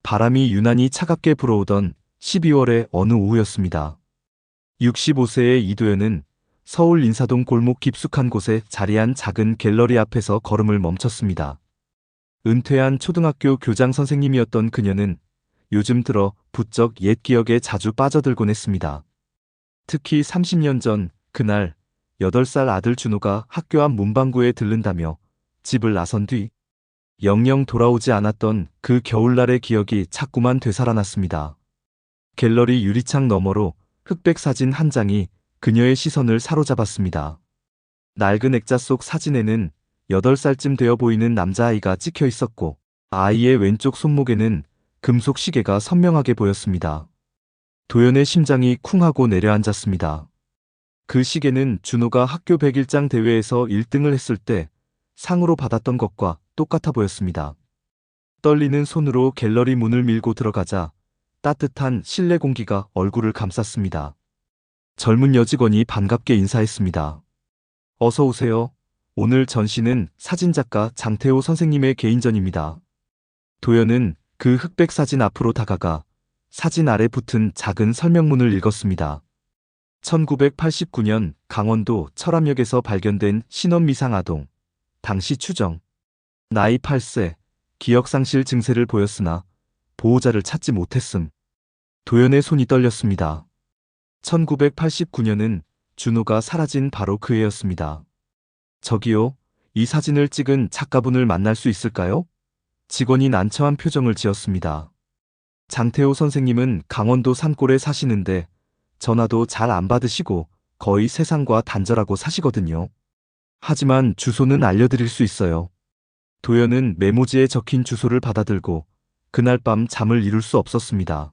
바람이 유난히 차갑게 불어오던 12월의 어느 오후였습니다. 65세의 이도현은 서울 인사동 골목 깊숙한 곳에 자리한 작은 갤러리 앞에서 걸음을 멈췄습니다. 은퇴한 초등학교 교장 선생님이었던 그녀는 요즘 들어 부쩍 옛 기억에 자주 빠져들곤 했습니다. 특히 30년 전 그날 8살 아들 준호가 학교 앞 문방구에 들른다며 집을 나선 뒤 영영 돌아오지 않았던 그 겨울날의 기억이 자꾸만 되살아났습니다. 갤러리 유리창 너머로 흑백 사진 한 장이 그녀의 시선을 사로잡았습니다. 낡은 액자 속 사진에는 8살쯤 되어 보이는 남자아이가 찍혀 있었고 아이의 왼쪽 손목에는 금속 시계가 선명하게 보였습니다. 도연의 심장이 쿵하고 내려앉았습니다. 그 시계는 준호가 학교 백일장 대회에서 1등을 했을 때 상으로 받았던 것과 똑같아 보였습니다. 떨리는 손으로 갤러리 문을 밀고 들어가자 따뜻한 실내 공기가 얼굴을 감쌌습니다. 젊은 여직원이 반갑게 인사했습니다. 어서 오세요. 오늘 전시는 사진작가 장태호 선생님의 개인전입니다. 도연은 그 흑백 사진 앞으로 다가가 사진 아래 붙은 작은 설명문을 읽었습니다. 1989년 강원도 철암역에서 발견된 신원미상 아동. 당시 추정. 나이 8세. 기억상실 증세를 보였으나 보호자를 찾지 못했음. 도연의 손이 떨렸습니다. 1989년은 준호가 사라진 바로 그 해였습니다. 저기요, 이 사진을 찍은 작가분을 만날 수 있을까요? 직원이 난처한 표정을 지었습니다. 장태호 선생님은 강원도 산골에 사시는데 전화도 잘 안 받으시고 거의 세상과 단절하고 사시거든요. 하지만 주소는 알려드릴 수 있어요. 도연은 메모지에 적힌 주소를 받아들고 그날 밤 잠을 이룰 수 없었습니다.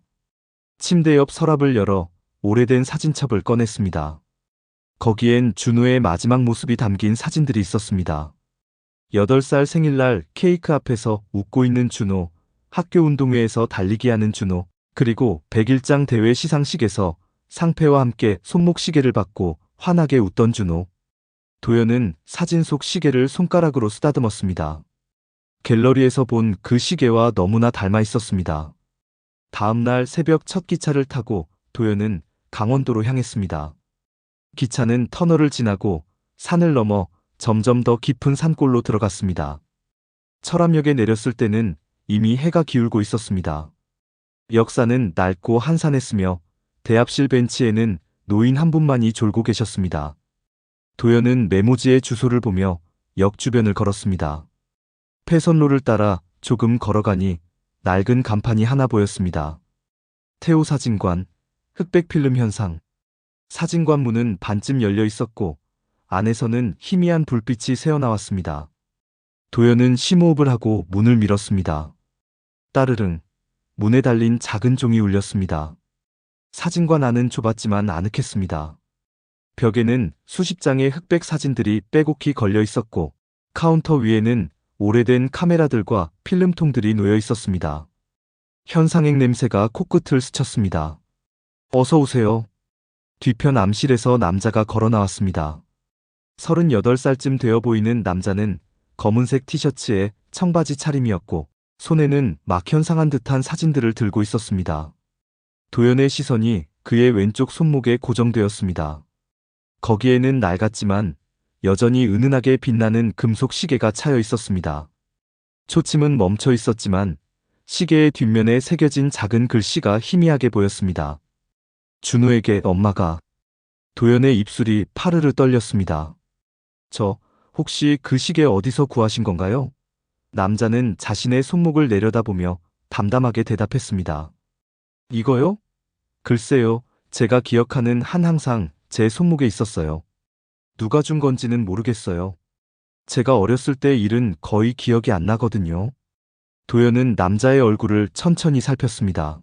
침대 옆 서랍을 열어 오래된 사진첩을 꺼냈습니다. 거기엔 준호의 마지막 모습이 담긴 사진들이 있었습니다. 8살 생일날 케이크 앞에서 웃고 있는 준호, 학교 운동회에서 달리기 하는 준호, 그리고 백일장 대회 시상식에서 상패와 함께 손목 시계를 받고 환하게 웃던 준호. 도연은 사진 속 시계를 손가락으로 쓰다듬었습니다. 갤러리에서 본 그 시계와 너무나 닮아 있었습니다. 다음 날 새벽 첫 기차를 타고 도연은 강원도로 향했습니다. 기차는 터널을 지나고 산을 넘어 점점 더 깊은 산골로 들어갔습니다. 철암역에 내렸을 때는 이미 해가 기울고 있었습니다. 역사는 낡고 한산했으며 대합실 벤치에는 노인 한 분만이 졸고 계셨습니다. 도연은 메모지의 주소를 보며 역 주변을 걸었습니다. 폐선로를 따라 조금 걸어가니 낡은 간판이 하나 보였습니다. 태호 사진관, 흑백 필름 현상. 사진관 문은 반쯤 열려 있었고 안에서는 희미한 불빛이 새어나왔습니다. 도연은 심호흡을 하고 문을 밀었습니다. 따르릉, 문에 달린 작은 종이 울렸습니다. 사진관 안은 좁았지만 아늑했습니다. 벽에는 수십 장의 흑백 사진들이 빼곡히 걸려 있었고 카운터 위에는 오래된 카메라들과 필름통들이 놓여 있었습니다. 현상액 냄새가 코끝을 스쳤습니다. 어서 오세요. 뒤편 암실에서 남자가 걸어 나왔습니다. 38살쯤 되어 보이는 남자는 검은색 티셔츠에 청바지 차림이었고 손에는 막 현상한 듯한 사진들을 들고 있었습니다. 도연의 시선이 그의 왼쪽 손목에 고정되었습니다. 거기에는 낡았지만 여전히 은은하게 빛나는 금속 시계가 차여 있었습니다. 초침은 멈춰 있었지만 시계의 뒷면에 새겨진 작은 글씨가 희미하게 보였습니다. 준호에게 엄마가. 도연의 입술이 파르르 떨렸습니다. 저, 혹시 그 시계 어디서 구하신 건가요? 남자는 자신의 손목을 내려다보며 담담하게 대답했습니다. 이거요? 글쎄요, 제가 기억하는 한 항상 제 손목에 있었어요. 누가 준 건지는 모르겠어요. 제가 어렸을 때 일은 거의 기억이 안 나거든요. 도연은 남자의 얼굴을 천천히 살폈습니다.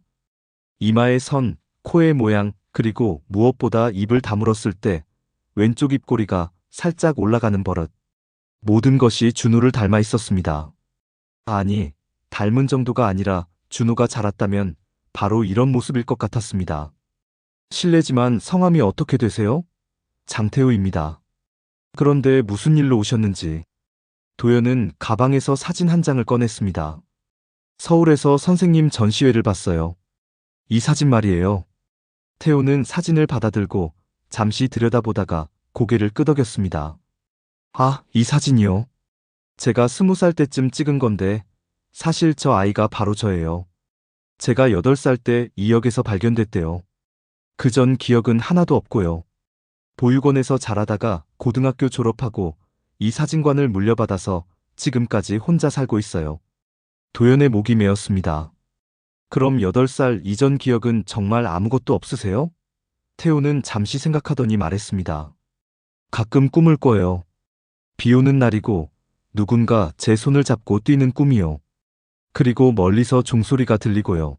이마의 선, 코의 모양, 그리고 무엇보다 입을 다물었을 때 왼쪽 입꼬리가 살짝 올라가는 버릇. 모든 것이 준호를 닮아 있었습니다. 아니, 닮은 정도가 아니라 준호가 자랐다면 바로 이런 모습일 것 같았습니다. 실례지만 성함이 어떻게 되세요? 장태호입니다. 그런데 무슨 일로 오셨는지. 도연은 가방에서 사진 한 장을 꺼냈습니다. 서울에서 선생님 전시회를 봤어요. 이 사진 말이에요. 태호는 사진을 받아들고 잠시 들여다보다가 고개를 끄덕였습니다. 아, 이 사진이요. 제가 20살 때쯤 찍은 건데 사실 저 아이가 바로 저예요. 제가 8살 때 이 역에서 발견됐대요. 그전 기억은 하나도 없고요. 보육원에서 자라다가 고등학교 졸업하고 이 사진관을 물려받아서 지금까지 혼자 살고 있어요. 도연의 목이 메었습니다. 그럼 8살 이전 기억은 정말 아무것도 없으세요? 태호는 잠시 생각하더니 말했습니다. 가끔 꿈을 꿔요. 비 오는 날이고 누군가 제 손을 잡고 뛰는 꿈이요. 그리고 멀리서 종소리가 들리고요.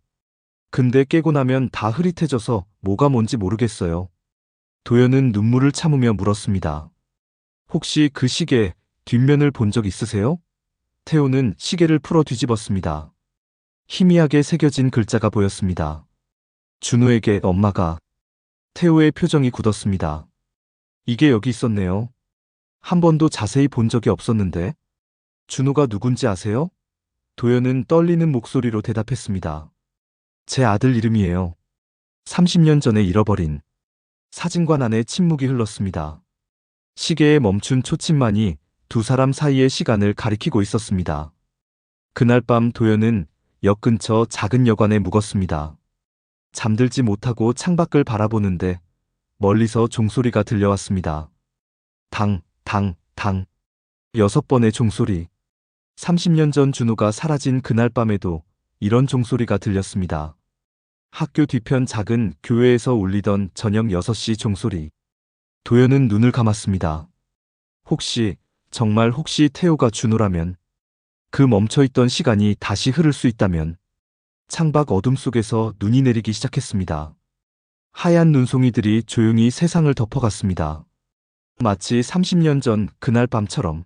근데 깨고 나면 다 흐릿해져서 뭐가 뭔지 모르겠어요. 도연은 눈물을 참으며 물었습니다. 혹시 그 시계 뒷면을 본 적 있으세요? 태호는 시계를 풀어 뒤집었습니다. 희미하게 새겨진 글자가 보였습니다. 준호에게 엄마가. 태호의 표정이 굳었습니다. 이게 여기 있었네요. 한 번도 자세히 본 적이 없었는데. 준호가 누군지 아세요? 도연은 떨리는 목소리로 대답했습니다. 제 아들 이름이에요. 30년 전에 잃어버린. 사진관 안에 침묵이 흘렀습니다. 시계에 멈춘 초침만이 두 사람 사이의 시간을 가리키고 있었습니다. 그날 밤 도연은 역 근처 작은 여관에 묵었습니다. 잠들지 못하고 창밖을 바라보는데 멀리서 종소리가 들려왔습니다. 당, 당, 당. 6번의 종소리. 30년 전 준호가 사라진 그날 밤에도 이런 종소리가 들렸습니다. 학교 뒤편 작은 교회에서 울리던 저녁 6시 종소리. 도연은 눈을 감았습니다. 정말 혹시 태호가 준호라면, 그 멈춰있던 시간이 다시 흐를 수 있다면. 창밖 어둠 속에서 눈이 내리기 시작했습니다. 하얀 눈송이들이 조용히 세상을 덮어갔습니다. 마치 30년 전 그날 밤처럼.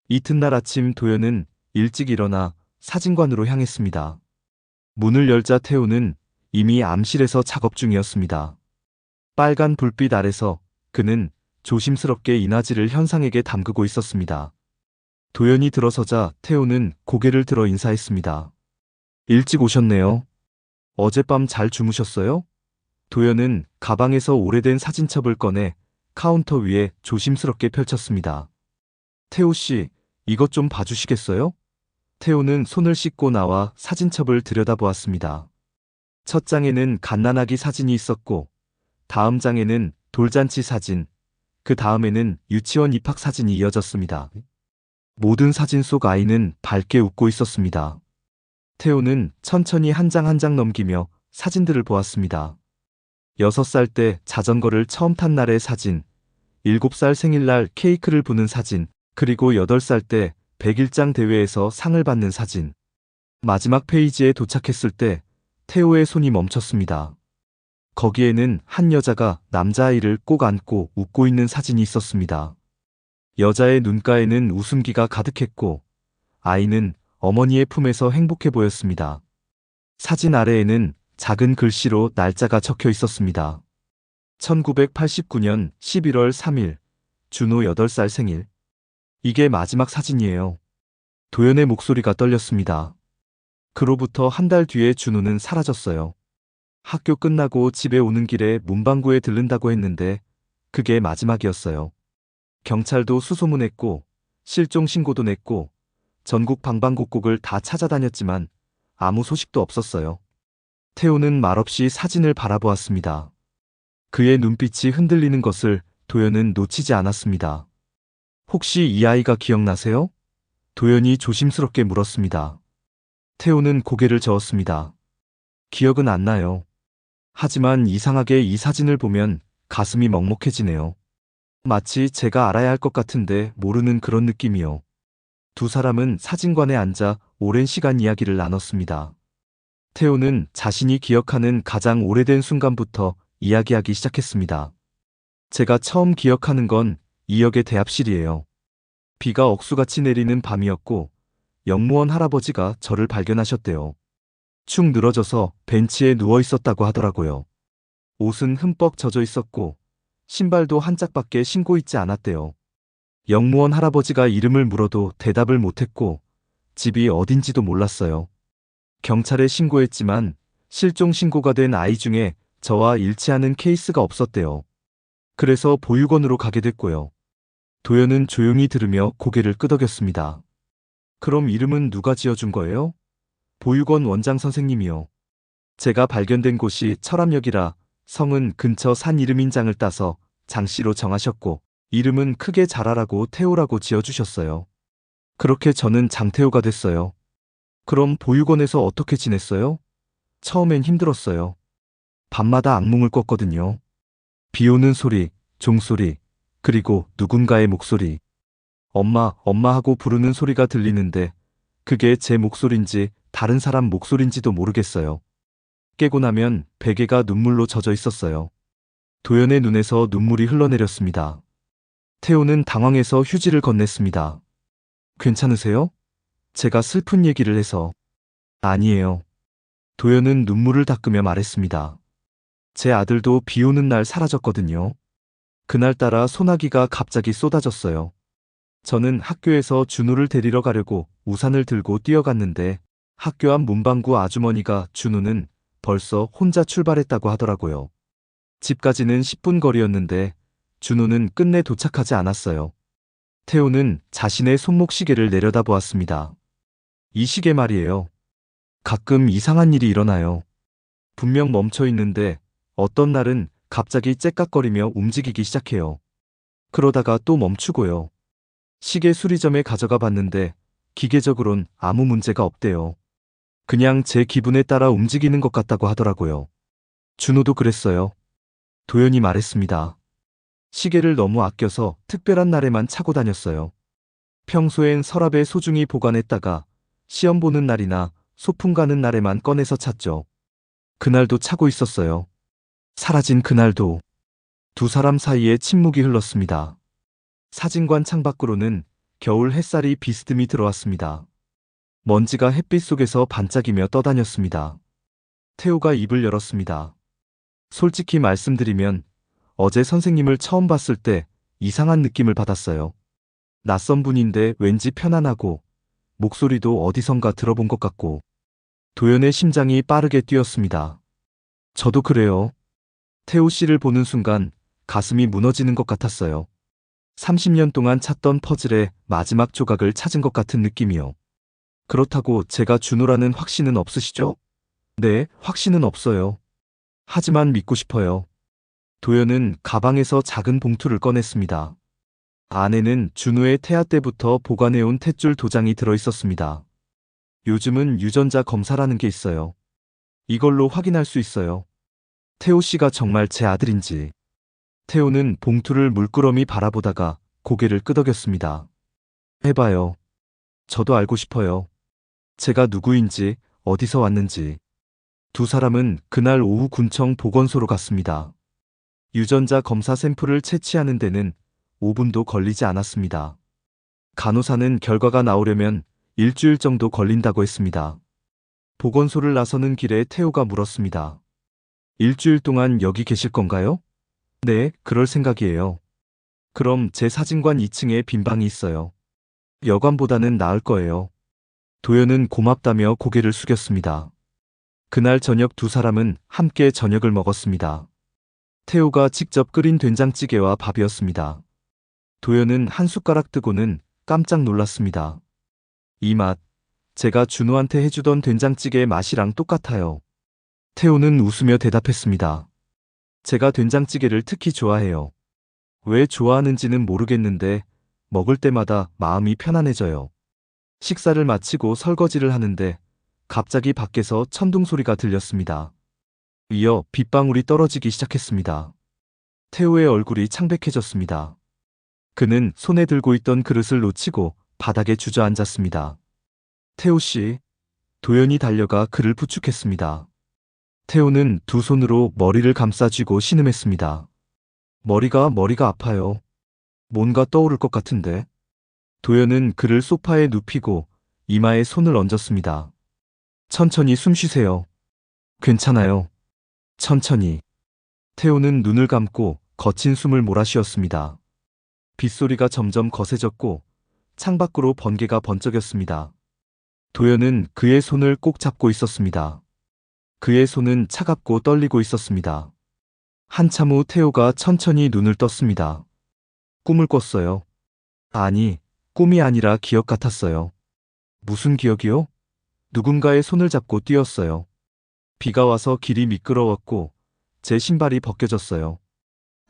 이튿날 아침 도연은 일찍 일어나 사진관으로 향했습니다. 문을 열자 태호는 이미 암실에서 작업 중이었습니다. 빨간 불빛 아래서 그는 조심스럽게 이나지를 현상에게 담그고 있었습니다. 도연이 들어서자 태호는 고개를 들어 인사했습니다. 일찍 오셨네요. 어젯밤 잘 주무셨어요? 도연은 가방에서 오래된 사진첩을 꺼내 카운터 위에 조심스럽게 펼쳤습니다. 태호 씨, 이것 좀 봐주시겠어요? 태호는 손을 씻고 나와 사진첩을 들여다보았습니다. 첫 장에는 갓난아기 사진이 있었고, 다음 장에는 돌잔치 사진, 그 다음에는 유치원 입학 사진이 이어졌습니다. 모든 사진 속 아이는 밝게 웃고 있었습니다. 태호는 천천히 한 장 한 장 넘기며 사진들을 보았습니다. 6살 때 자전거를 처음 탄 날의 사진, 7살 생일날 케이크를 부는 사진, 그리고 8살 때 101장 대회에서 상을 받는 사진. 마지막 페이지에 도착했을 때 태호의 손이 멈췄습니다. 거기에는 한 여자가 남자아이를 꼭 안고 웃고 있는 사진이 있었습니다. 여자의 눈가에는 웃음기가 가득했고 아이는 어머니의 품에서 행복해 보였습니다. 사진 아래에는 작은 글씨로 날짜가 적혀 있었습니다. 1989년 11월 3일, 준호 8살 생일. 이게 마지막 사진이에요. 도연의 목소리가 떨렸습니다. 그로부터 한 달 뒤에 준호는 사라졌어요. 학교 끝나고 집에 오는 길에 문방구에 들른다고 했는데 그게 마지막이었어요. 경찰도 수소문했고 실종 신고도 냈고 전국 방방곡곡을 다 찾아다녔지만 아무 소식도 없었어요. 태호는 말없이 사진을 바라보았습니다. 그의 눈빛이 흔들리는 것을 도연은 놓치지 않았습니다. 혹시 이 아이가 기억나세요? 도연이 조심스럽게 물었습니다. 태호는 고개를 저었습니다. 기억은 안 나요. 하지만 이상하게 이 사진을 보면 가슴이 먹먹해지네요. 마치 제가 알아야 할 것 같은데 모르는 그런 느낌이요. 두 사람은 사진관에 앉아 오랜 시간 이야기를 나눴습니다. 태호는 자신이 기억하는 가장 오래된 순간부터 이야기하기 시작했습니다. 제가 처음 기억하는 건 이 역의 대합실이에요. 비가 억수같이 내리는 밤이었고 영무원 할아버지가 저를 발견하셨대요. 축 늘어져서 벤치에 누워 있었다고 하더라고요. 옷은 흠뻑 젖어 있었고 신발도 한 짝밖에 신고 있지 않았대요. 영무원 할아버지가 이름을 물어도 대답을 못했고 집이 어딘지도 몰랐어요. 경찰에 신고했지만 실종 신고가 된 아이 중에 저와 일치하는 케이스가 없었대요. 그래서 보육원으로 가게 됐고요. 도연은 조용히 들으며 고개를 끄덕였습니다. 그럼 이름은 누가 지어준 거예요? 보육원 원장 선생님이요. 제가 발견된 곳이 철암역이라 성은 근처 산 이름인장을 따서 장씨로 정하셨고 이름은 크게 잘하라고 태호라고 지어주셨어요. 그렇게 저는 장태호가 됐어요. 그럼 보육원에서 어떻게 지냈어요? 처음엔 힘들었어요. 밤마다 악몽을 꿨거든요. 비 오는 소리, 종소리, 그리고 누군가의 목소리. 엄마, 엄마 하고 부르는 소리가 들리는데 그게 제 목소린지 다른 사람 목소린지도 모르겠어요. 깨고 나면 베개가 눈물로 젖어 있었어요. 도연의 눈에서 눈물이 흘러내렸습니다. 태호는 당황해서 휴지를 건넸습니다. 괜찮으세요? 제가 슬픈 얘기를 해서. 아니에요. 도연은 눈물을 닦으며 말했습니다. 제 아들도 비 오는 날 사라졌거든요. 그날따라 소나기가 갑자기 쏟아졌어요. 저는 학교에서 준호를 데리러 가려고 우산을 들고 뛰어갔는데 학교 앞 문방구 아주머니가 준호는 벌써 혼자 출발했다고 하더라고요. 집까지는 10분 거리였는데 준호는 끝내 도착하지 않았어요. 태호는 자신의 손목 시계를 내려다보았습니다. 이 시계 말이에요. 가끔 이상한 일이 일어나요. 분명 멈춰 있는데 어떤 날은 갑자기 째깍거리며 움직이기 시작해요. 그러다가 또 멈추고요. 시계 수리점에 가져가 봤는데 기계적으론 아무 문제가 없대요. 그냥 제 기분에 따라 움직이는 것 같다고 하더라고요. 준호도 그랬어요. 도연이 말했습니다. 시계를 너무 아껴서 특별한 날에만 차고 다녔어요. 평소엔 서랍에 소중히 보관했다가 시험 보는 날이나 소풍 가는 날에만 꺼내서 찼죠. 그날도 차고 있었어요. 사라진 그날도. 두 사람 사이에 침묵이 흘렀습니다. 사진관 창밖으로는 겨울 햇살이 비스듬히 들어왔습니다. 먼지가 햇빛 속에서 반짝이며 떠다녔습니다. 태호가 입을 열었습니다. 솔직히 말씀드리면 어제 선생님을 처음 봤을 때 이상한 느낌을 받았어요. 낯선 분인데 왠지 편안하고 목소리도 어디선가 들어본 것 같고. 도연의 심장이 빠르게 뛰었습니다. 저도 그래요. 태호 씨를 보는 순간 가슴이 무너지는 것 같았어요. 30년 동안 찾던 퍼즐의 마지막 조각을 찾은 것 같은 느낌이요. 그렇다고 제가 준호라는 확신은 없으시죠? 네, 확신은 없어요. 하지만 믿고 싶어요. 도연은 가방에서 작은 봉투를 꺼냈습니다. 안에는 준호의 태아 때부터 보관해온 탯줄 도장이 들어있었습니다. 요즘은 유전자 검사라는 게 있어요. 이걸로 확인할 수 있어요. 태호 씨가 정말 제 아들인지. 태호는 봉투를 물끄러미 바라보다가 고개를 끄덕였습니다. 해봐요. 저도 알고 싶어요. 제가 누구인지, 어디서 왔는지. 두 사람은 그날 오후 군청 보건소로 갔습니다. 유전자 검사 샘플을 채취하는 데는 5분도 걸리지 않았습니다. 간호사는 결과가 나오려면 일주일 정도 걸린다고 했습니다. 보건소를 나서는 길에 태호가 물었습니다. 일주일 동안 여기 계실 건가요? 네, 그럴 생각이에요. 그럼 제 사진관 2층에 빈 방이 있어요. 여관보다는 나을 거예요. 도연은 고맙다며 고개를 숙였습니다. 그날 저녁 두 사람은 함께 저녁을 먹었습니다. 태호가 직접 끓인 된장찌개와 밥이었습니다. 도연은 한 숟가락 뜨고는 깜짝 놀랐습니다. 이 맛, 제가 준호한테 해주던 된장찌개의 맛이랑 똑같아요. 태호는 웃으며 대답했습니다. 제가 된장찌개를 특히 좋아해요. 왜 좋아하는지는 모르겠는데 먹을 때마다 마음이 편안해져요. 식사를 마치고 설거지를 하는데 갑자기 밖에서 천둥 소리가 들렸습니다. 이어 빗방울이 떨어지기 시작했습니다. 태호의 얼굴이 창백해졌습니다. 그는 손에 들고 있던 그릇을 놓치고 바닥에 주저앉았습니다. 태호 씨, 도연이 달려가 그를 부축했습니다. 태호는 두 손으로 머리를 감싸쥐고 신음했습니다. 머리가 아파요. 뭔가 떠오를 것 같은데. 도연은 그를 소파에 눕히고 이마에 손을 얹었습니다. 천천히 숨 쉬세요. 괜찮아요. 천천히. 태호는 눈을 감고 거친 숨을 몰아쉬었습니다. 빗소리가 점점 거세졌고 창밖으로 번개가 번쩍였습니다. 도연은 그의 손을 꼭 잡고 있었습니다. 그의 손은 차갑고 떨리고 있었습니다. 한참 후 태호가 천천히 눈을 떴습니다. 꿈을 꿨어요. 아니, 꿈이 아니라 기억 같았어요. 무슨 기억이요? 누군가의 손을 잡고 뛰었어요. 비가 와서 길이 미끄러웠고 제 신발이 벗겨졌어요.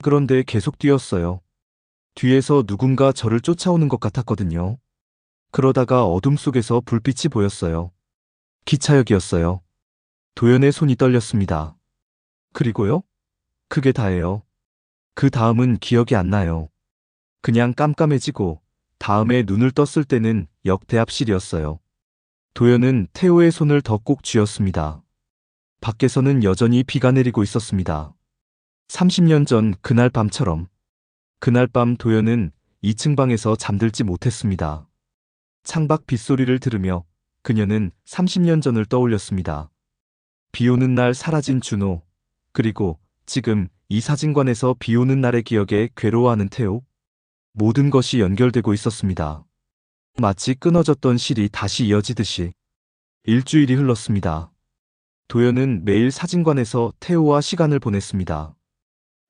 그런데 계속 뛰었어요. 뒤에서 누군가 저를 쫓아오는 것 같았거든요. 그러다가 어둠 속에서 불빛이 보였어요. 기차역이었어요. 도연의 손이 떨렸습니다. 그리고요? 그게 다예요. 그 다음은 기억이 안 나요. 그냥 깜깜해지고 다음에 눈을 떴을 때는 역 대합실이었어요. 도연은 태호의 손을 더 꼭 쥐었습니다. 밖에서는 여전히 비가 내리고 있었습니다. 30년 전 그날 밤처럼. 그날 밤 도연은 2층 방에서 잠들지 못했습니다. 창밖 빗소리를 들으며 그녀는 30년 전을 떠올렸습니다. 비 오는 날 사라진 준호, 그리고 지금 이 사진관에서 비 오는 날의 기억에 괴로워하는 태호. 모든 것이 연결되고 있었습니다. 마치 끊어졌던 실이 다시 이어지듯이. 일주일이 흘렀습니다. 도연은 매일 사진관에서 태호와 시간을 보냈습니다.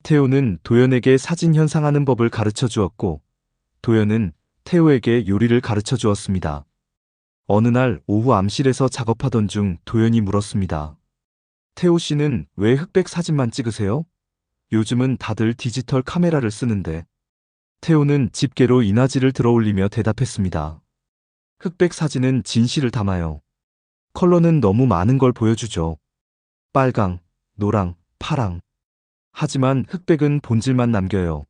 태호는 도연에게 사진 현상하는 법을 가르쳐 주었고, 도연은 태호에게 요리를 가르쳐 주었습니다. 어느 날 오후 암실에서 작업하던 중 도연이 물었습니다. 태호 씨는 왜 흑백 사진만 찍으세요? 요즘은 다들 디지털 카메라를 쓰는데. 태호는 집게로 이나지를 들어 올리며 대답했습니다. 흑백 사진은 진실을 담아요. 컬러는 너무 많은 걸 보여주죠. 빨강, 노랑, 파랑. 하지만 흑백은 본질만 남겨요.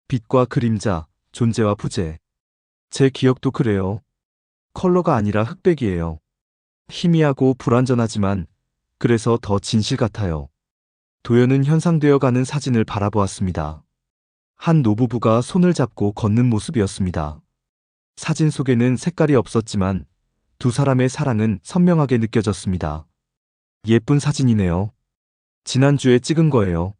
빛과 그림자, 존재와 부재. 제 기억도 그래요. 컬러가 아니라 흑백이에요. 희미하고 불완전하지만 그래서 더 진실 같아요. 도연은 현상되어 가는 사진을 바라보았습니다. 한 노부부가 손을 잡고 걷는 모습이었습니다. 사진 속에는 색깔이 없었지만 두 사람의 사랑은 선명하게 느껴졌습니다. 예쁜 사진이네요. 지난주에 찍은 거예요.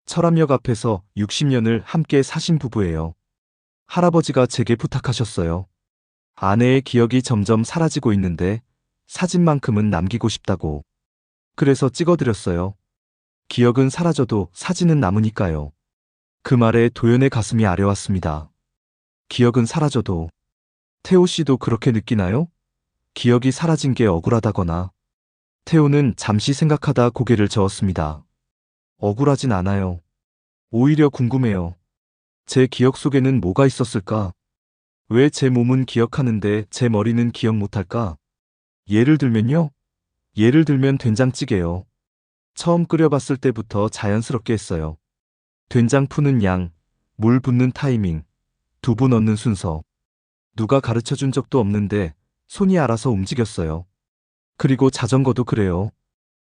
철암역 앞에서 60년을 함께 사신 부부예요. 할아버지가 제게 부탁하셨어요. 아내의 기억이 점점 사라지고 있는데 사진만큼은 남기고 싶다고. 그래서 찍어드렸어요. 기억은 사라져도 사진은 남으니까요. 그 말에 도연의 가슴이 아려왔습니다. 기억은 사라져도. 태호 씨도 그렇게 느끼나요? 기억이 사라진 게 억울하다거나. 태호는 잠시 생각하다 고개를 저었습니다. 억울하진 않아요. 오히려 궁금해요. 제 기억 속에는 뭐가 있었을까? 왜 제 몸은 기억하는데 제 머리는 기억 못할까? 예를 들면요? 예를 들면 된장찌개요. 처음 끓여봤을 때부터 자연스럽게 했어요. 된장 푸는 양, 물 붓는 타이밍, 두부 넣는 순서. 누가 가르쳐 준 적도 없는데 손이 알아서 움직였어요. 그리고 자전거도 그래요.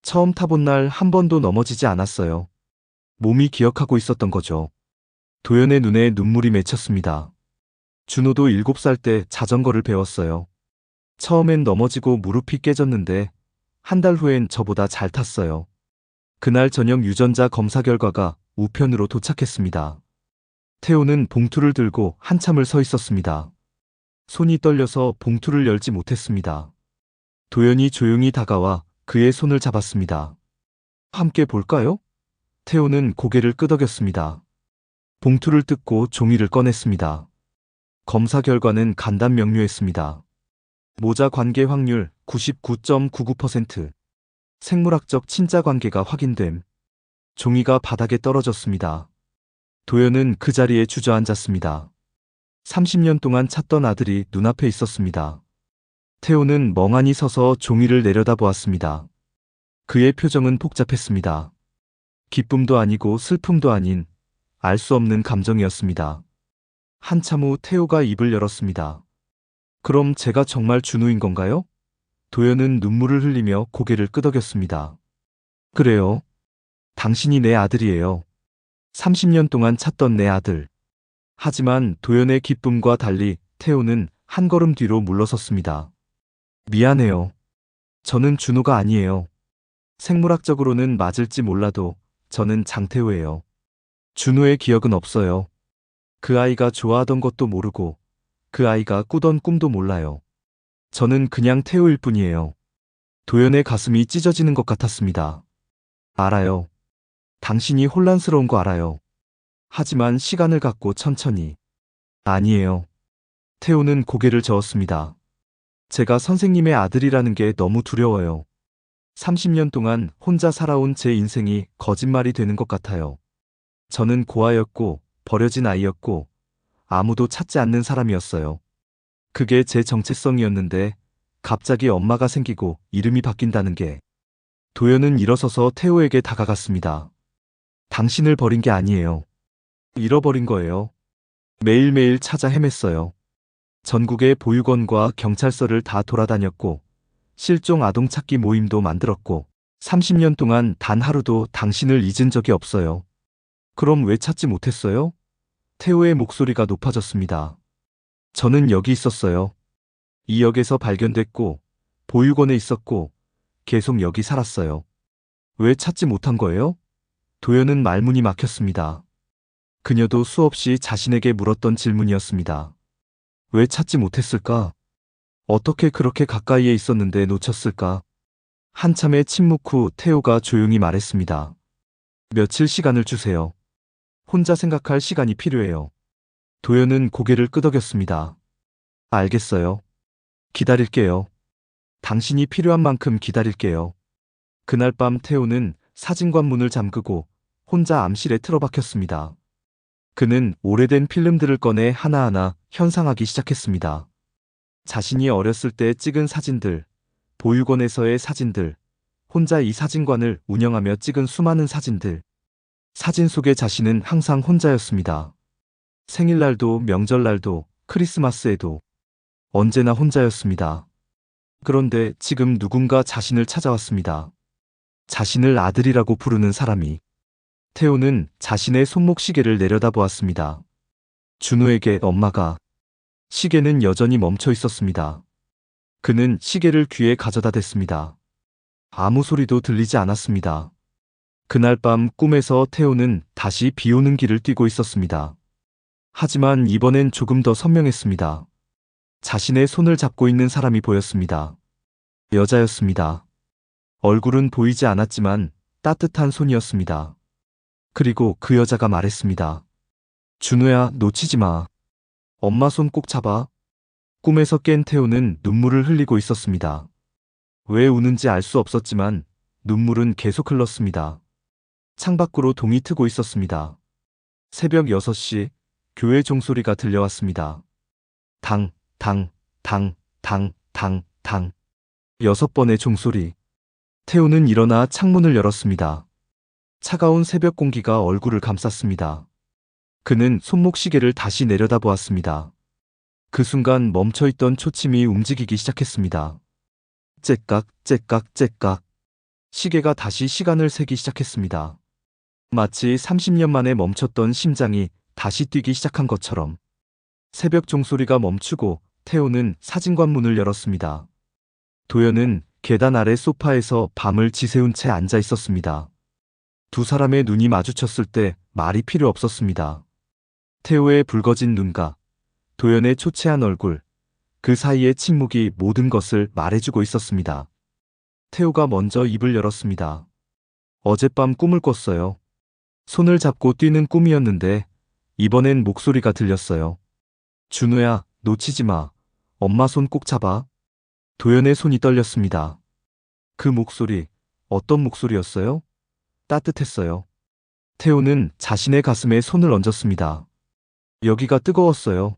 처음 타본 날 한 번도 넘어지지 않았어요. 몸이 기억하고 있었던 거죠. 도연의 눈에 눈물이 맺혔습니다. 준호도 7살 때 자전거를 배웠어요. 처음엔 넘어지고 무릎이 깨졌는데 한 달 후엔 저보다 잘 탔어요. 그날 저녁 유전자 검사 결과가 우편으로 도착했습니다. 태호는 봉투를 들고 한참을 서 있었습니다. 손이 떨려서 봉투를 열지 못했습니다. 도연이 조용히 다가와 그의 손을 잡았습니다. 함께 볼까요? 태호는 고개를 끄덕였습니다. 봉투를 뜯고 종이를 꺼냈습니다. 검사 결과는 간단 명료했습니다. 모자 관계 확률 99.99%. 생물학적 친자 관계가 확인됨. 종이가 바닥에 떨어졌습니다. 도연은 그 자리에 주저앉았습니다. 30년 동안 찾던 아들이 눈앞에 있었습니다. 태호는 멍하니 서서 종이를 내려다보았습니다. 그의 표정은 복잡했습니다. 기쁨도 아니고 슬픔도 아닌 알 수 없는 감정이었습니다. 한참 후 태호가 입을 열었습니다. 그럼 제가 정말 준우인 건가요? 도연은 눈물을 흘리며 고개를 끄덕였습니다. 그래요. 당신이 내 아들이에요. 30년 동안 찾던 내 아들. 하지만 도연의 기쁨과 달리 태호는 한 걸음 뒤로 물러섰습니다. 미안해요. 저는 준호가 아니에요. 생물학적으로는 맞을지 몰라도 저는 장태호예요. 준호의 기억은 없어요. 그 아이가 좋아하던 것도 모르고 그 아이가 꾸던 꿈도 몰라요. 저는 그냥 태우일 뿐이에요. 도연의 가슴이 찢어지는 것 같았습니다. 알아요. 당신이 혼란스러운 거 알아요. 하지만 시간을 갖고 천천히. 아니에요. 태우는 고개를 저었습니다. 제가 선생님의 아들이라는 게 너무 두려워요. 30년 동안 혼자 살아온 제 인생이 거짓말이 되는 것 같아요. 저는 고아였고, 버려진 아이였고, 아무도 찾지 않는 사람이었어요. 그게 제 정체성이었는데, 갑자기 엄마가 생기고 이름이 바뀐다는 게. 도연은 일어서서 태호에게 다가갔습니다. 당신을 버린 게 아니에요. 잃어버린 거예요. 매일매일 찾아 헤맸어요. 전국의 보육원과 경찰서를 다 돌아다녔고, 실종 아동 찾기 모임도 만들었고, 30년 동안 단 하루도 당신을 잊은 적이 없어요. 그럼 왜 찾지 못했어요? 태호의 목소리가 높아졌습니다. 저는 여기 있었어요. 이 역에서 발견됐고, 보육원에 있었고, 계속 여기 살았어요. 왜 찾지 못한 거예요? 도연은 말문이 막혔습니다. 그녀도 수없이 자신에게 물었던 질문이었습니다. 왜 찾지 못했을까? 어떻게 그렇게 가까이에 있었는데 놓쳤을까? 한참의 침묵 후 태호가 조용히 말했습니다. 며칠 시간을 주세요. 혼자 생각할 시간이 필요해요. 도연은 고개를 끄덕였습니다. 알겠어요. 기다릴게요. 당신이 필요한 만큼 기다릴게요. 그날 밤 태호는 사진관 문을 잠그고 혼자 암실에 틀어박혔습니다. 그는 오래된 필름들을 꺼내 하나하나 현상하기 시작했습니다. 자신이 어렸을 때 찍은 사진들, 보육원에서의 사진들, 혼자 이 사진관을 운영하며 찍은 수많은 사진들. 사진 속의 자신은 항상 혼자였습니다. 생일날도 명절날도 크리스마스에도 언제나 혼자였습니다. 그런데 지금 누군가 자신을 찾아왔습니다. 자신을 아들이라고 부르는 사람이. 태호는 자신의 손목 시계를 내려다보았습니다. 준호에게 엄마가. 시계는 여전히 멈춰 있었습니다. 그는 시계를 귀에 가져다 댔습니다. 아무 소리도 들리지 않았습니다. 그날 밤 꿈에서 태호는 다시 비 오는 길을 뛰고 있었습니다. 하지만 이번엔 조금 더 선명했습니다. 자신의 손을 잡고 있는 사람이 보였습니다. 여자였습니다. 얼굴은 보이지 않았지만 따뜻한 손이었습니다. 그리고 그 여자가 말했습니다. 준호야, 놓치지 마. 엄마 손 꼭 잡아. 꿈에서 깬 태호는 눈물을 흘리고 있었습니다. 왜 우는지 알 수 없었지만 눈물은 계속 흘렀습니다. 창밖으로 동이 트고 있었습니다. 새벽 6시 교회 종소리가 들려왔습니다. 당, 당, 당, 당, 당, 당. 6번의 종소리. 태호는 일어나 창문을 열었습니다. 차가운 새벽 공기가 얼굴을 감쌌습니다. 그는 손목 시계를 다시 내려다보았습니다. 그 순간 멈춰있던 초침이 움직이기 시작했습니다. 째깍, 째깍, 째깍. 시계가 다시 시간을 세기 시작했습니다. 마치 30년 만에 멈췄던 심장이 다시 뛰기 시작한 것처럼. 새벽 종소리가 멈추고 태호는 사진관 문을 열었습니다. 도연은 계단 아래 소파에서 밤을 지새운 채 앉아 있었습니다. 두 사람의 눈이 마주쳤을 때 말이 필요 없었습니다. 태호의 붉어진 눈과 도연의 초췌한 얼굴, 그 사이의 침묵이 모든 것을 말해주고 있었습니다. 태호가 먼저 입을 열었습니다. 어젯밤 꿈을 꿨어요. 손을 잡고 뛰는 꿈이었는데 이번엔 목소리가 들렸어요. 준호야, 놓치지 마. 엄마 손 꼭 잡아. 도연의 손이 떨렸습니다. 그 목소리, 어떤 목소리였어요? 따뜻했어요. 태호는 자신의 가슴에 손을 얹었습니다. 여기가 뜨거웠어요.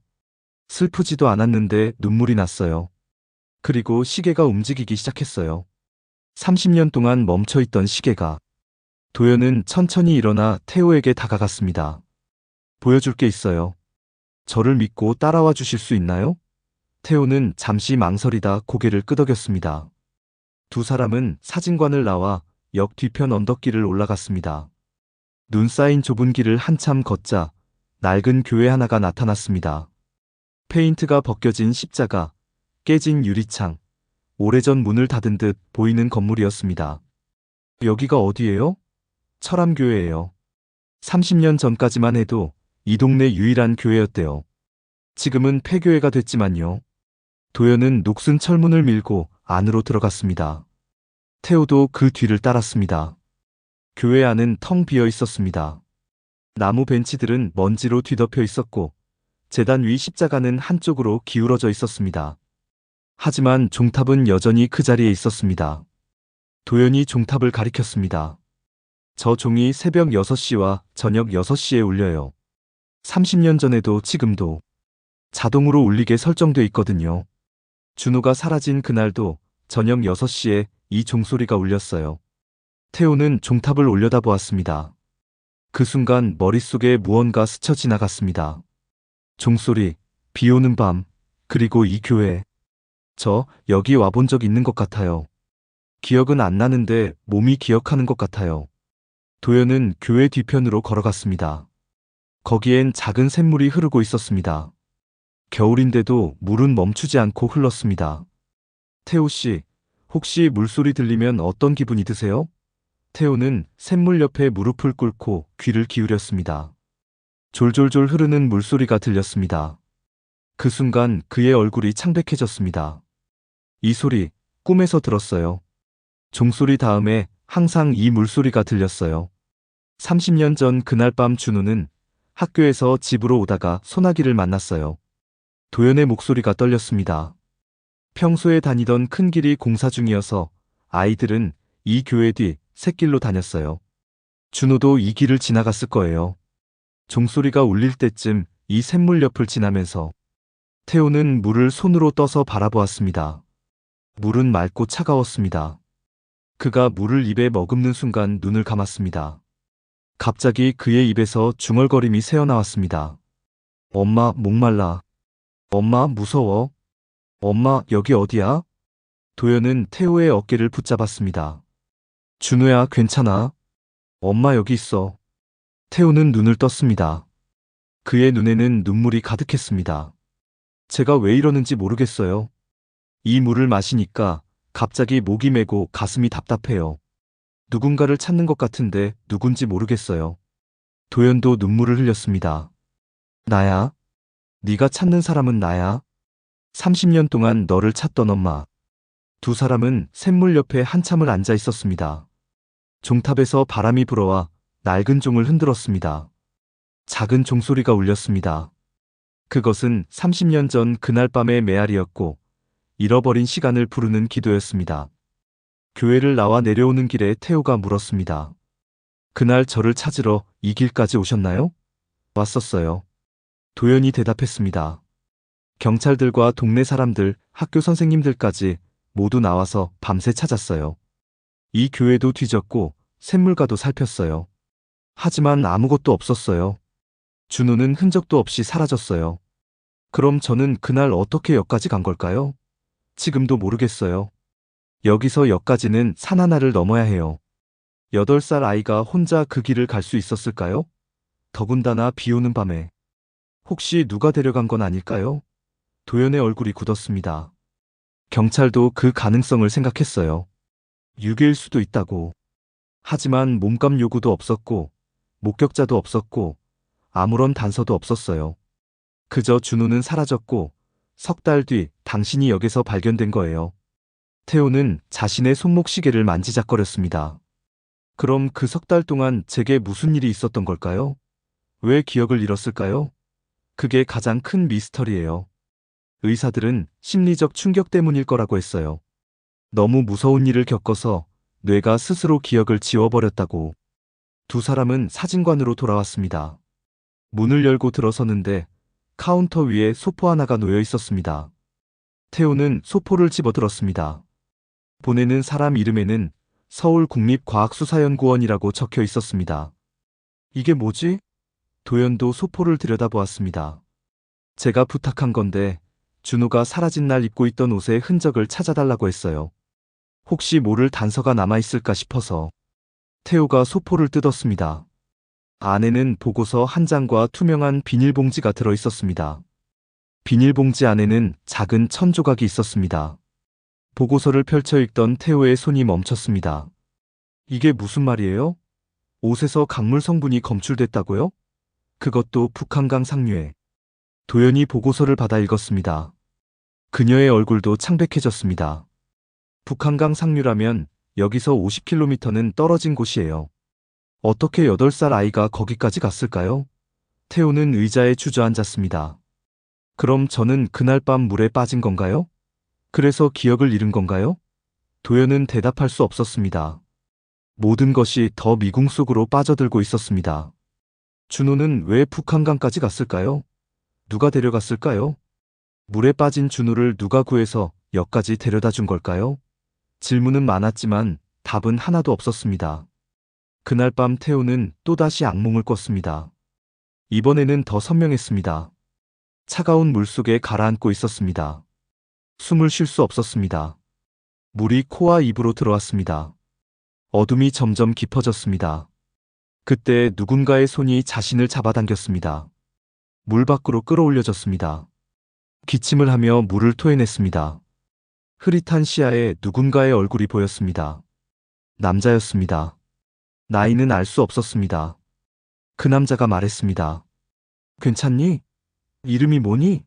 슬프지도 않았는데 눈물이 났어요. 그리고 시계가 움직이기 시작했어요. 30년 동안 멈춰있던 시계가. 도연은 천천히 일어나 태호에게 다가갔습니다. 보여줄 게 있어요. 저를 믿고 따라와 주실 수 있나요? 태호는 잠시 망설이다 고개를 끄덕였습니다. 두 사람은 사진관을 나와 역 뒤편 언덕길을 올라갔습니다. 눈 쌓인 좁은 길을 한참 걷자 낡은 교회 하나가 나타났습니다. 페인트가 벗겨진 십자가, 깨진 유리창, 오래전 문을 닫은 듯 보이는 건물이었습니다. 여기가 어디예요? 철암교회예요. 30년 전까지만 해도 이 동네 유일한 교회였대요. 지금은 폐교회가 됐지만요. 도연은 녹슨 철문을 밀고 안으로 들어갔습니다. 태호도 그 뒤를 따랐습니다. 교회 안은 텅 비어 있었습니다. 나무 벤치들은 먼지로 뒤덮여 있었고 제단 위 십자가는 한쪽으로 기울어져 있었습니다. 하지만 종탑은 여전히 그 자리에 있었습니다. 도연이 종탑을 가리켰습니다. 저 종이 새벽 6시와 저녁 6시에 울려요. 30년 전에도 지금도 자동으로 울리게 설정돼 있거든요. 준호가 사라진 그날도 저녁 6시에 이 종소리가 울렸어요. 태호는 종탑을 올려다보았습니다. 그 순간 머릿속에 무언가 스쳐 지나갔습니다. 종소리, 비 오는 밤, 그리고 이 교회. 저 여기 와본 적 있는 것 같아요. 기억은 안 나는데 몸이 기억하는 것 같아요. 도연은 교회 뒤편으로 걸어갔습니다. 거기엔 작은 샘물이 흐르고 있었습니다. 겨울인데도 물은 멈추지 않고 흘렀습니다. 태호 씨, 혹시 물소리 들리면 어떤 기분이 드세요? 태호는 샘물 옆에 무릎을 꿇고 귀를 기울였습니다. 졸졸졸 흐르는 물소리가 들렸습니다. 그 순간 그의 얼굴이 창백해졌습니다. 이 소리, 꿈에서 들었어요. 종소리 다음에 항상 이 물소리가 들렸어요. 30년 전 그날 밤 준호는 학교에서 집으로 오다가 소나기를 만났어요. 도연의 목소리가 떨렸습니다. 평소에 다니던 큰 길이 공사 중이어서 아이들은 이 교회 뒤 샛길로 다녔어요. 준호도 이 길을 지나갔을 거예요. 종소리가 울릴 때쯤 이 샘물 옆을 지나면서 태호는 물을 손으로 떠서 바라보았습니다. 물은 맑고 차가웠습니다. 그가 물을 입에 머금는 순간 눈을 감았습니다. 갑자기 그의 입에서 중얼거림이 새어나왔습니다. 엄마, 목말라. 엄마, 무서워. 엄마, 여기 어디야? 도연은 태호의 어깨를 붙잡았습니다. 준호야, 괜찮아? 엄마 여기 있어. 태호는 눈을 떴습니다. 그의 눈에는 눈물이 가득했습니다. 제가 왜 이러는지 모르겠어요. 이 물을 마시니까 갑자기 목이 메고 가슴이 답답해요. 누군가를 찾는 것 같은데 누군지 모르겠어요. 도연도 눈물을 흘렸습니다. 나야? 네가 찾는 사람은 나야? 30년 동안 너를 찾던 엄마. 두 사람은 샘물 옆에 한참을 앉아 있었습니다. 종탑에서 바람이 불어와 낡은 종을 흔들었습니다. 작은 종소리가 울렸습니다. 그것은 30년 전 그날 밤의 메아리였고 잃어버린 시간을 부르는 기도였습니다. 교회를 나와 내려오는 길에 태호가 물었습니다. 그날 저를 찾으러 이 길까지 오셨나요? 왔었어요. 도연이 대답했습니다. 경찰들과 동네 사람들, 학교 선생님들까지 모두 나와서 밤새 찾았어요. 이 교회도 뒤졌고 샘물가도 살폈어요. 하지만 아무것도 없었어요. 준호는 흔적도 없이 사라졌어요. 그럼 저는 그날 어떻게 역까지 간 걸까요? 지금도 모르겠어요. 여기서 역까지는 산 하나를 넘어야 해요. 8살 아이가 혼자 그 길을 갈 수 있었을까요? 더군다나 비 오는 밤에. 혹시 누가 데려간 건 아닐까요? 도연의 얼굴이 굳었습니다. 경찰도 그 가능성을 생각했어요. 유괴일 수도 있다고. 하지만 몸감 요구도 없었고 목격자도 없었고 아무런 단서도 없었어요. 그저 준호는 사라졌고 석 달 뒤 당신이 역에서 발견된 거예요. 태호는 자신의 손목 시계를 만지작거렸습니다. 그럼 그 석 달 동안 제게 무슨 일이 있었던 걸까요? 왜 기억을 잃었을까요? 그게 가장 큰 미스터리예요. 의사들은 심리적 충격 때문일 거라고 했어요. 너무 무서운 일을 겪어서 뇌가 스스로 기억을 지워버렸다고. 두 사람은 사진관으로 돌아왔습니다. 문을 열고 들어서는데 카운터 위에 소포 하나가 놓여 있었습니다. 태호는 소포를 집어들었습니다. 보내는 사람 이름에는 서울국립과학수사연구원이라고 적혀 있었습니다. 이게 뭐지? 도연도 소포를 들여다보았습니다. 제가 부탁한 건데 준호가 사라진 날 입고 있던 옷의 흔적을 찾아달라고 했어요. 혹시 모를 단서가 남아있을까 싶어서. 태호가 소포를 뜯었습니다. 안에는 보고서 한 장과 투명한 비닐봉지가 들어있었습니다. 비닐봉지 안에는 작은 천 조각이 있었습니다. 보고서를 펼쳐 읽던 태호의 손이 멈췄습니다. 이게 무슨 말이에요? 옷에서 강물 성분이 검출됐다고요? 그것도 북한강 상류에. 도연이 보고서를 받아 읽었습니다. 그녀의 얼굴도 창백해졌습니다. 북한강 상류라면 여기서 50km는 떨어진 곳이에요. 어떻게 8살 아이가 거기까지 갔을까요? 태호는 의자에 주저앉았습니다. 그럼 저는 그날 밤 물에 빠진 건가요? 그래서 기억을 잃은 건가요? 도연은 대답할 수 없었습니다. 모든 것이 더 미궁 속으로 빠져들고 있었습니다. 준호는 왜 북한강까지 갔을까요? 누가 데려갔을까요? 물에 빠진 준호를 누가 구해서 역까지 데려다 준 걸까요? 질문은 많았지만 답은 하나도 없었습니다. 그날 밤 태호는 또다시 악몽을 꿨습니다. 이번에는 더 선명했습니다. 차가운 물속에 가라앉고 있었습니다. 숨을 쉴 수 없었습니다. 물이 코와 입으로 들어왔습니다. 어둠이 점점 깊어졌습니다. 그때 누군가의 손이 자신을 잡아당겼습니다. 물 밖으로 끌어올려졌습니다. 기침을 하며 물을 토해냈습니다. 흐릿한 시야에 누군가의 얼굴이 보였습니다. 남자였습니다. 나이는 알 수 없었습니다. 그 남자가 말했습니다. 괜찮니? 이름이 뭐니?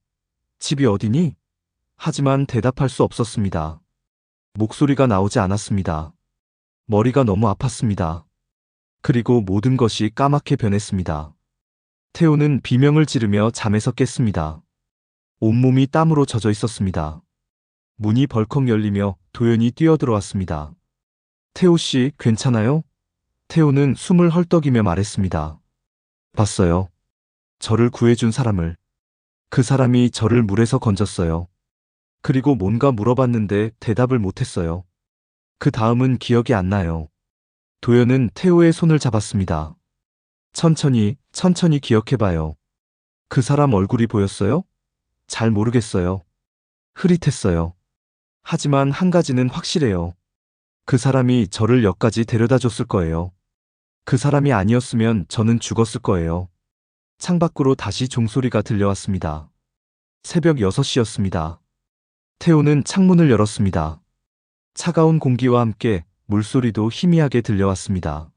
집이 어디니? 하지만 대답할 수 없었습니다. 목소리가 나오지 않았습니다. 머리가 너무 아팠습니다. 그리고 모든 것이 까맣게 변했습니다. 태호는 비명을 지르며 잠에서 깼습니다. 온몸이 땀으로 젖어 있었습니다. 문이 벌컥 열리며 도연이 뛰어들어왔습니다. 태호 씨, 괜찮아요? 태호는 숨을 헐떡이며 말했습니다. 봤어요. 저를 구해준 사람을. 그 사람이 저를 물에서 건졌어요. 그리고 뭔가 물어봤는데 대답을 못했어요. 그 다음은 기억이 안 나요. 도연은 태호의 손을 잡았습니다. 천천히 기억해봐요. 그 사람 얼굴이 보였어요? 잘 모르겠어요. 흐릿했어요. 하지만 한 가지는 확실해요. 그 사람이 저를 역까지 데려다 줬을 거예요. 그 사람이 아니었으면 저는 죽었을 거예요. 창밖으로 다시 종소리가 들려왔습니다. 새벽 6시였습니다. 태호는 창문을 열었습니다. 차가운 공기와 함께 물소리도 희미하게 들려왔습니다.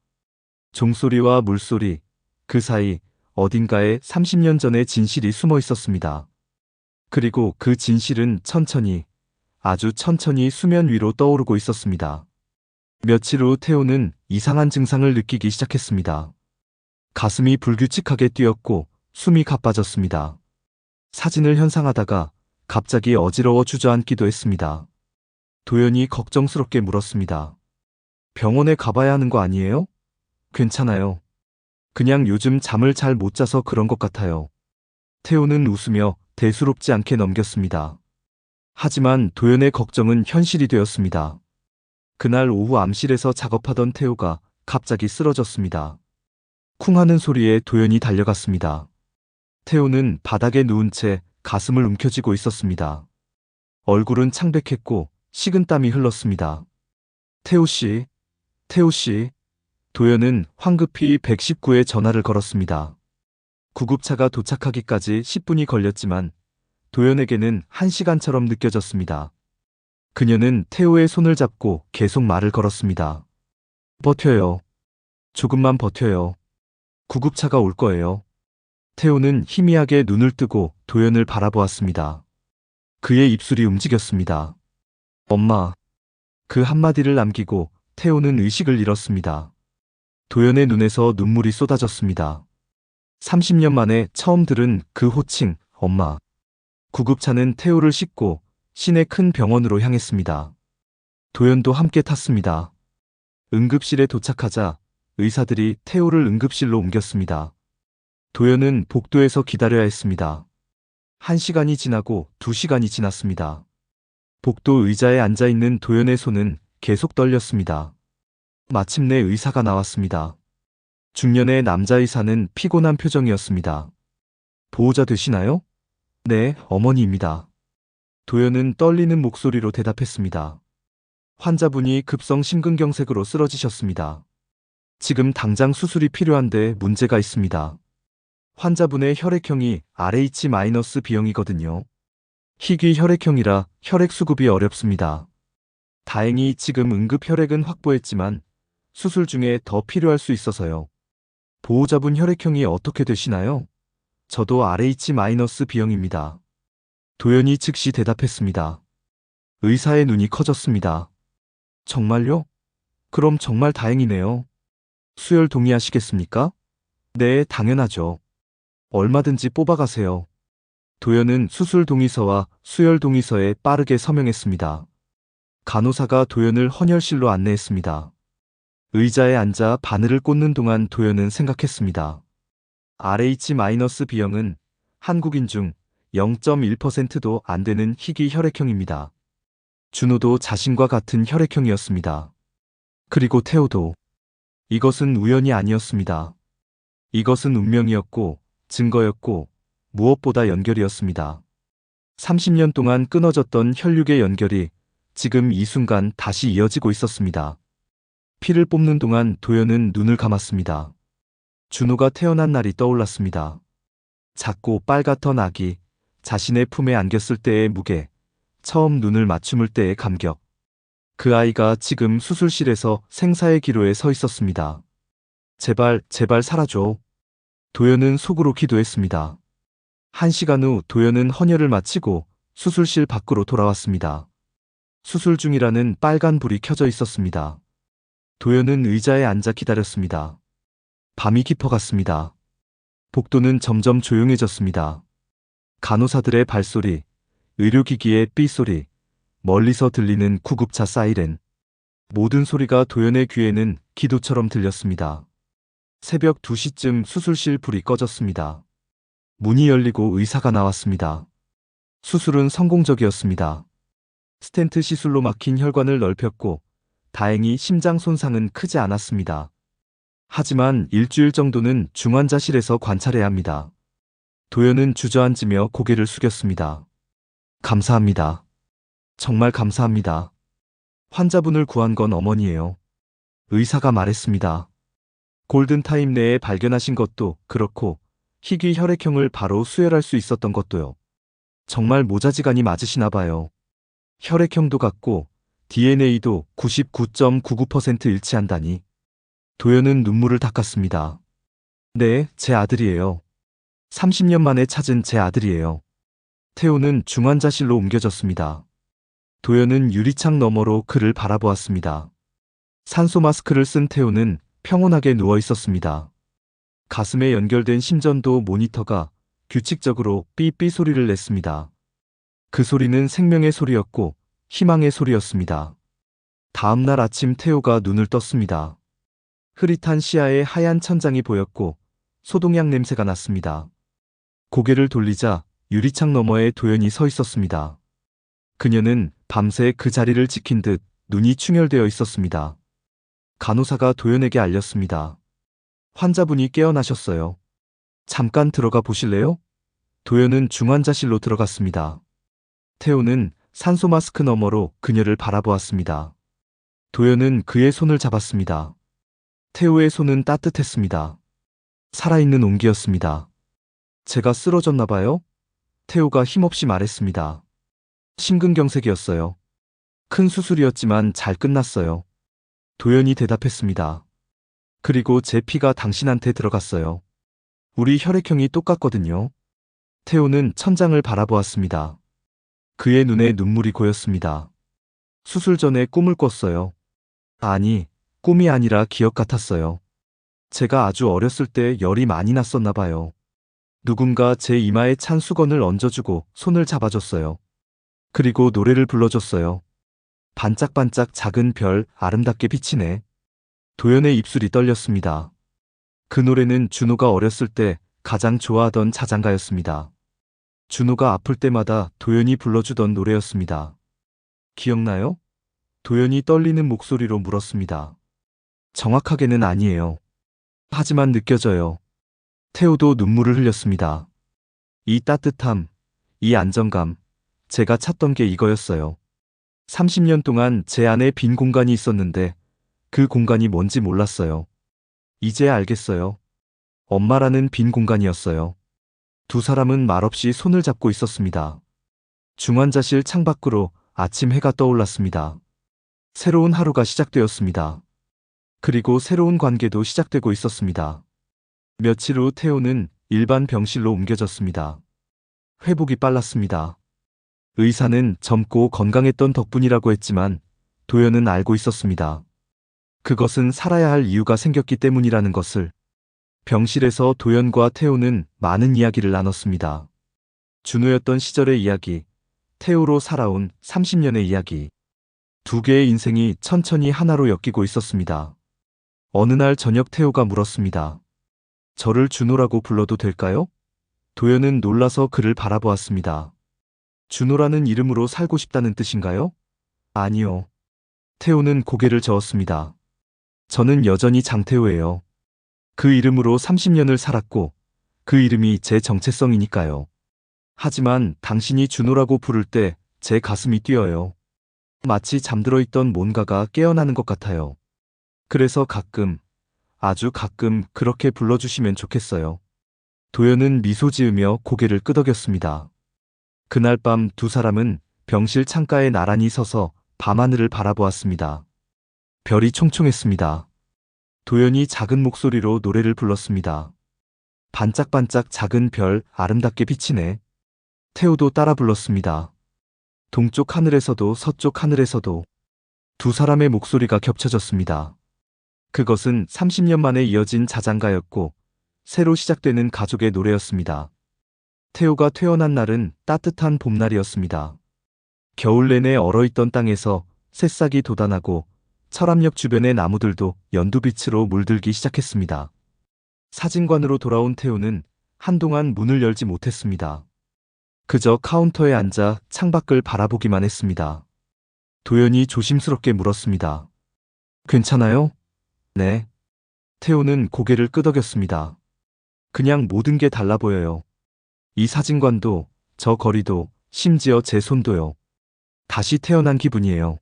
종소리와 물소리, 그 사이 어딘가에 30년 전의 진실이 숨어 있었습니다. 그리고 그 진실은 천천히, 아주 천천히 수면 위로 떠오르고 있었습니다. 며칠 후 태호는 이상한 증상을 느끼기 시작했습니다. 가슴이 불규칙하게 뛰었고 숨이 가빠졌습니다. 사진을 현상하다가 갑자기 어지러워 주저앉기도 했습니다. 도연이 걱정스럽게 물었습니다. 병원에 가봐야 하는 거 아니에요? 괜찮아요. 그냥 요즘 잠을 잘 못 자서 그런 것 같아요. 태호는 웃으며 대수롭지 않게 넘겼습니다. 하지만 도연의 걱정은 현실이 되었습니다. 그날 오후 암실에서 작업하던 태호가 갑자기 쓰러졌습니다. 쿵 하는 소리에 도연이 달려갔습니다. 태호는 바닥에 누운 채 가슴을 움켜쥐고 있었습니다. 얼굴은 창백했고 식은땀이 흘렀습니다. 태호 씨, 태호 씨. 도연은 황급히 119에 전화를 걸었습니다. 구급차가 도착하기까지 10분이 걸렸지만 도연에게는 1시간처럼 느껴졌습니다. 그녀는 태호의 손을 잡고 계속 말을 걸었습니다. 버텨요. 조금만 버텨요. 구급차가 올 거예요. 태호는 희미하게 눈을 뜨고 도연을 바라보았습니다. 그의 입술이 움직였습니다. 엄마. 그 한마디를 남기고 태호는 의식을 잃었습니다. 도연의 눈에서 눈물이 쏟아졌습니다. 30년 만에 처음 들은 그 호칭, 엄마. 구급차는 태호를 싣고 시내 큰 병원으로 향했습니다. 도연도 함께 탔습니다. 응급실에 도착하자 의사들이 태호를 응급실로 옮겼습니다. 도연은 복도에서 기다려야 했습니다. 1시간이 지나고 2시간이 지났습니다. 복도 의자에 앉아있는 도연의 손은 계속 떨렸습니다. 마침내 의사가 나왔습니다. 중년의 남자 의사는 피곤한 표정이었습니다. 보호자 되시나요? 네, 어머니입니다. 도연은 떨리는 목소리로 대답했습니다. 환자분이 급성 심근경색으로 쓰러지셨습니다. 지금 당장 수술이 필요한데 문제가 있습니다. 환자분의 혈액형이 RH-B형이거든요. 희귀 혈액형이라 혈액 수급이 어렵습니다. 다행히 지금 응급 혈액은 확보했지만 수술 중에 더 필요할 수 있어서요. 보호자분 혈액형이 어떻게 되시나요? 저도 RH-B형입니다. 도연이 즉시 대답했습니다. 의사의 눈이 커졌습니다. 정말요? 그럼 정말 다행이네요. 수혈 동의하시겠습니까? 네, 당연하죠. 얼마든지 뽑아가세요. 도연은 수술 동의서와 수혈 동의서에 빠르게 서명했습니다. 간호사가 도연을 헌혈실로 안내했습니다. 의자에 앉아 바늘을 꽂는 동안 도연은 생각했습니다. RH-B형은 한국인 중 0.1%도 안 되는 희귀 혈액형입니다. 준호도 자신과 같은 혈액형이었습니다. 그리고 태호도. 이것은 우연이 아니었습니다. 이것은 운명이었고, 증거였고, 무엇보다 연결이었습니다. 30년 동안 끊어졌던 혈육의 연결이 지금 이 순간 다시 이어지고 있었습니다. 피를 뽑는 동안 도연은 눈을 감았습니다. 준호가 태어난 날이 떠올랐습니다. 작고 빨갛던 아기, 자신의 품에 안겼을 때의 무게, 처음 눈을 맞춤을 때의 감격. 그 아이가 지금 수술실에서 생사의 기로에 서 있었습니다. 제발, 제발 살아줘. 도연은 속으로 기도했습니다. 1시간 후 도연은 헌혈을 마치고 수술실 밖으로 돌아왔습니다. 수술 중이라는 빨간 불이 켜져 있었습니다. 도연은 의자에 앉아 기다렸습니다. 밤이 깊어갔습니다. 복도는 점점 조용해졌습니다. 간호사들의 발소리, 의료기기의 삐소리, 멀리서 들리는 구급차 사이렌. 모든 소리가 도연의 귀에는 기도처럼 들렸습니다. 새벽 2시쯤 수술실 불이 꺼졌습니다. 문이 열리고 의사가 나왔습니다. 수술은 성공적이었습니다. 스텐트 시술로 막힌 혈관을 넓혔고 다행히 심장 손상은 크지 않았습니다. 하지만 일주일 정도는 중환자실에서 관찰해야 합니다. 도연은 주저앉으며 고개를 숙였습니다. 감사합니다. 정말 감사합니다. 환자분을 구한 건 어머니예요. 의사가 말했습니다. 골든타임 내에 발견하신 것도 그렇고 희귀 혈액형을 바로 수혈할 수 있었던 것도요. 정말 모자지간이 맞으시나 봐요. 혈액형도 같고 DNA도 99.99% 일치한다니. 도연은 눈물을 닦았습니다. 네, 제 아들이에요. 30년 만에 찾은 제 아들이에요. 태호는 중환자실로 옮겨졌습니다. 도연은 유리창 너머로 그를 바라보았습니다. 산소 마스크를 쓴 태호는 평온하게 누워 있었습니다. 가슴에 연결된 심전도 모니터가 규칙적으로 삐삐 소리를 냈습니다. 그 소리는 생명의 소리였고 희망의 소리였습니다. 다음 날 아침 태호가 눈을 떴습니다. 흐릿한 시야에 하얀 천장이 보였고 소독약 냄새가 났습니다. 고개를 돌리자 유리창 너머에 도연이 서 있었습니다. 그녀는 밤새 그 자리를 지킨 듯 눈이 충혈되어 있었습니다. 간호사가 도연에게 알렸습니다. 환자분이 깨어나셨어요. 잠깐 들어가 보실래요? 도연은 중환자실로 들어갔습니다. 태호는 산소 마스크 너머로 그녀를 바라보았습니다. 도연은 그의 손을 잡았습니다. 태호의 손은 따뜻했습니다. 살아있는 온기였습니다. 제가 쓰러졌나 봐요? 태호가 힘없이 말했습니다. 심근경색이었어요. 큰 수술이었지만 잘 끝났어요. 도연이 대답했습니다. 그리고 제 피가 당신한테 들어갔어요. 우리 혈액형이 똑같거든요. 태호는 천장을 바라보았습니다. 그의 눈에 눈물이 고였습니다. 수술 전에 꿈을 꿨어요. 아니, 꿈이 아니라 기억 같았어요. 제가 아주 어렸을 때 열이 많이 났었나 봐요. 누군가 제 이마에 찬 수건을 얹어주고 손을 잡아줬어요. 그리고 노래를 불러줬어요. 반짝반짝 작은 별 아름답게 비치네. 도연의 입술이 떨렸습니다. 그 노래는 준호가 어렸을 때 가장 좋아하던 자장가였습니다. 준호가 아플 때마다 도연이 불러주던 노래였습니다. 기억나요? 도연이 떨리는 목소리로 물었습니다. 정확하게는 아니에요. 하지만 느껴져요. 태호도 눈물을 흘렸습니다. 이 따뜻함, 이 안정감, 제가 찾던 게 이거였어요. 30년 동안 제 안에 빈 공간이 있었는데 그 공간이 뭔지 몰랐어요. 이제 알겠어요. 엄마라는 빈 공간이었어요. 두 사람은 말없이 손을 잡고 있었습니다. 중환자실 창밖으로 아침 해가 떠올랐습니다. 새로운 하루가 시작되었습니다. 그리고 새로운 관계도 시작되고 있었습니다. 며칠 후 태호는 일반 병실로 옮겨졌습니다. 회복이 빨랐습니다. 의사는 젊고 건강했던 덕분이라고 했지만 도연은 알고 있었습니다. 그것은 살아야 할 이유가 생겼기 때문이라는 것을. 병실에서 도연과 태호는 많은 이야기를 나눴습니다. 준호였던 시절의 이야기, 태호로 살아온 30년의 이야기. 두 개의 인생이 천천히 하나로 엮이고 있었습니다. 어느 날 저녁 태호가 물었습니다. 저를 준호라고 불러도 될까요? 도연은 놀라서 그를 바라보았습니다. 준호라는 이름으로 살고 싶다는 뜻인가요? 아니요. 태호는 고개를 저었습니다. 저는 여전히 장태호예요. 그 이름으로 30년을 살았고 그 이름이 제 정체성이니까요. 하지만 당신이 준호라고 부를 때 제 가슴이 뛰어요. 마치 잠들어 있던 뭔가가 깨어나는 것 같아요. 그래서 가끔, 아주 가끔 그렇게 불러주시면 좋겠어요. 도연은 미소 지으며 고개를 끄덕였습니다. 그날 밤 두 사람은 병실 창가에 나란히 서서 밤하늘을 바라보았습니다. 별이 총총했습니다. 도연이 작은 목소리로 노래를 불렀습니다. 반짝반짝 작은 별 아름답게 비치네. 태호도 따라 불렀습니다. 동쪽 하늘에서도 서쪽 하늘에서도. 두 사람의 목소리가 겹쳐졌습니다. 그것은 30년 만에 이어진 자장가였고 새로 시작되는 가족의 노래였습니다. 태호가 태어난 날은 따뜻한 봄날이었습니다. 겨울 내내 얼어있던 땅에서 새싹이 돋아나고 철암역 주변의 나무들도 연두빛으로 물들기 시작했습니다. 사진관으로 돌아온 태호는 한동안 문을 열지 못했습니다. 그저 카운터에 앉아 창밖을 바라보기만 했습니다. 도연이 조심스럽게 물었습니다. 괜찮아요? 네. 태호는 고개를 끄덕였습니다. 그냥 모든 게 달라 보여요. 이 사진관도, 저 거리도, 심지어 제 손도요. 다시 태어난 기분이에요.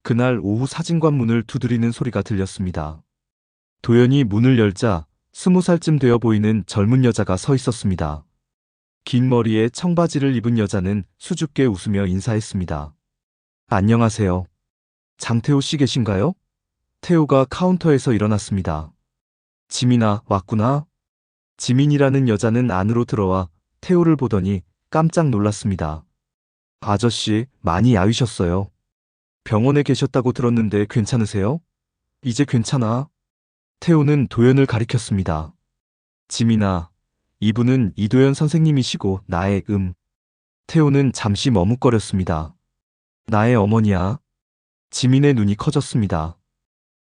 그날 오후 사진관 문을 두드리는 소리가 들렸습니다. 도연이 문을 열자 20살쯤 되어 보이는 젊은 여자가 서 있었습니다. 긴 머리에 청바지를 입은 여자는 수줍게 웃으며 인사했습니다. 안녕하세요. 장태호 씨 계신가요? 태호가 카운터에서 일어났습니다. 지민아, 왔구나. 지민이라는 여자는 안으로 들어와 태호를 보더니 깜짝 놀랐습니다. 아저씨, 많이 야위셨어요. 병원에 계셨다고 들었는데 괜찮으세요? 이제 괜찮아. 태호는 도연을 가리켰습니다. 지민아, 이분은 이도연 선생님이시고 나의 태호는 잠시 머뭇거렸습니다. 나의 어머니야. 지민의 눈이 커졌습니다.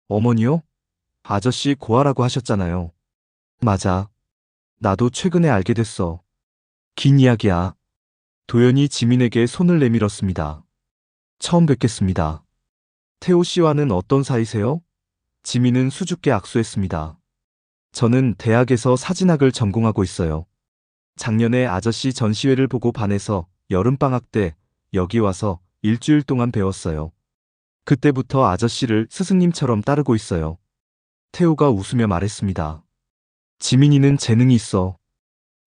어머니요? 아저씨 고아라고 하셨잖아요. 맞아. 나도 최근에 알게 됐어. 긴 이야기야. 도연이 지민에게 손을 내밀었습니다. 처음 뵙겠습니다. 태호 씨와는 어떤 사이세요? 지민은 수줍게 악수했습니다. 저는 대학에서 사진학을 전공하고 있어요. 작년에 아저씨 전시회를 보고 반해서 여름방학 때 여기 와서 일주일 동안 배웠어요. 그때부터 아저씨를 스승님처럼 따르고 있어요. 태호가 웃으며 말했습니다. 지민이는 재능이 있어.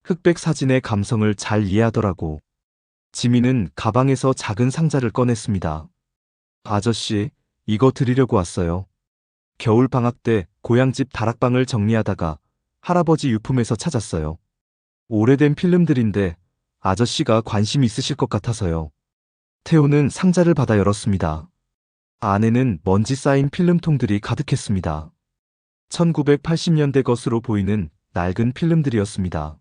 흑백 사진의 감성을 잘 이해하더라고. 지민은 가방에서 작은 상자를 꺼냈습니다. 아저씨, 이거 드리려고 왔어요. 겨울 방학 때 고향집 다락방을 정리하다가 할아버지 유품에서 찾았어요. 오래된 필름들인데 아저씨가 관심 있으실 것 같아서요. 태호는 상자를 받아 열었습니다. 안에는 먼지 쌓인 필름통들이 가득했습니다. 1980년대 것으로 보이는 낡은 필름들이었습니다.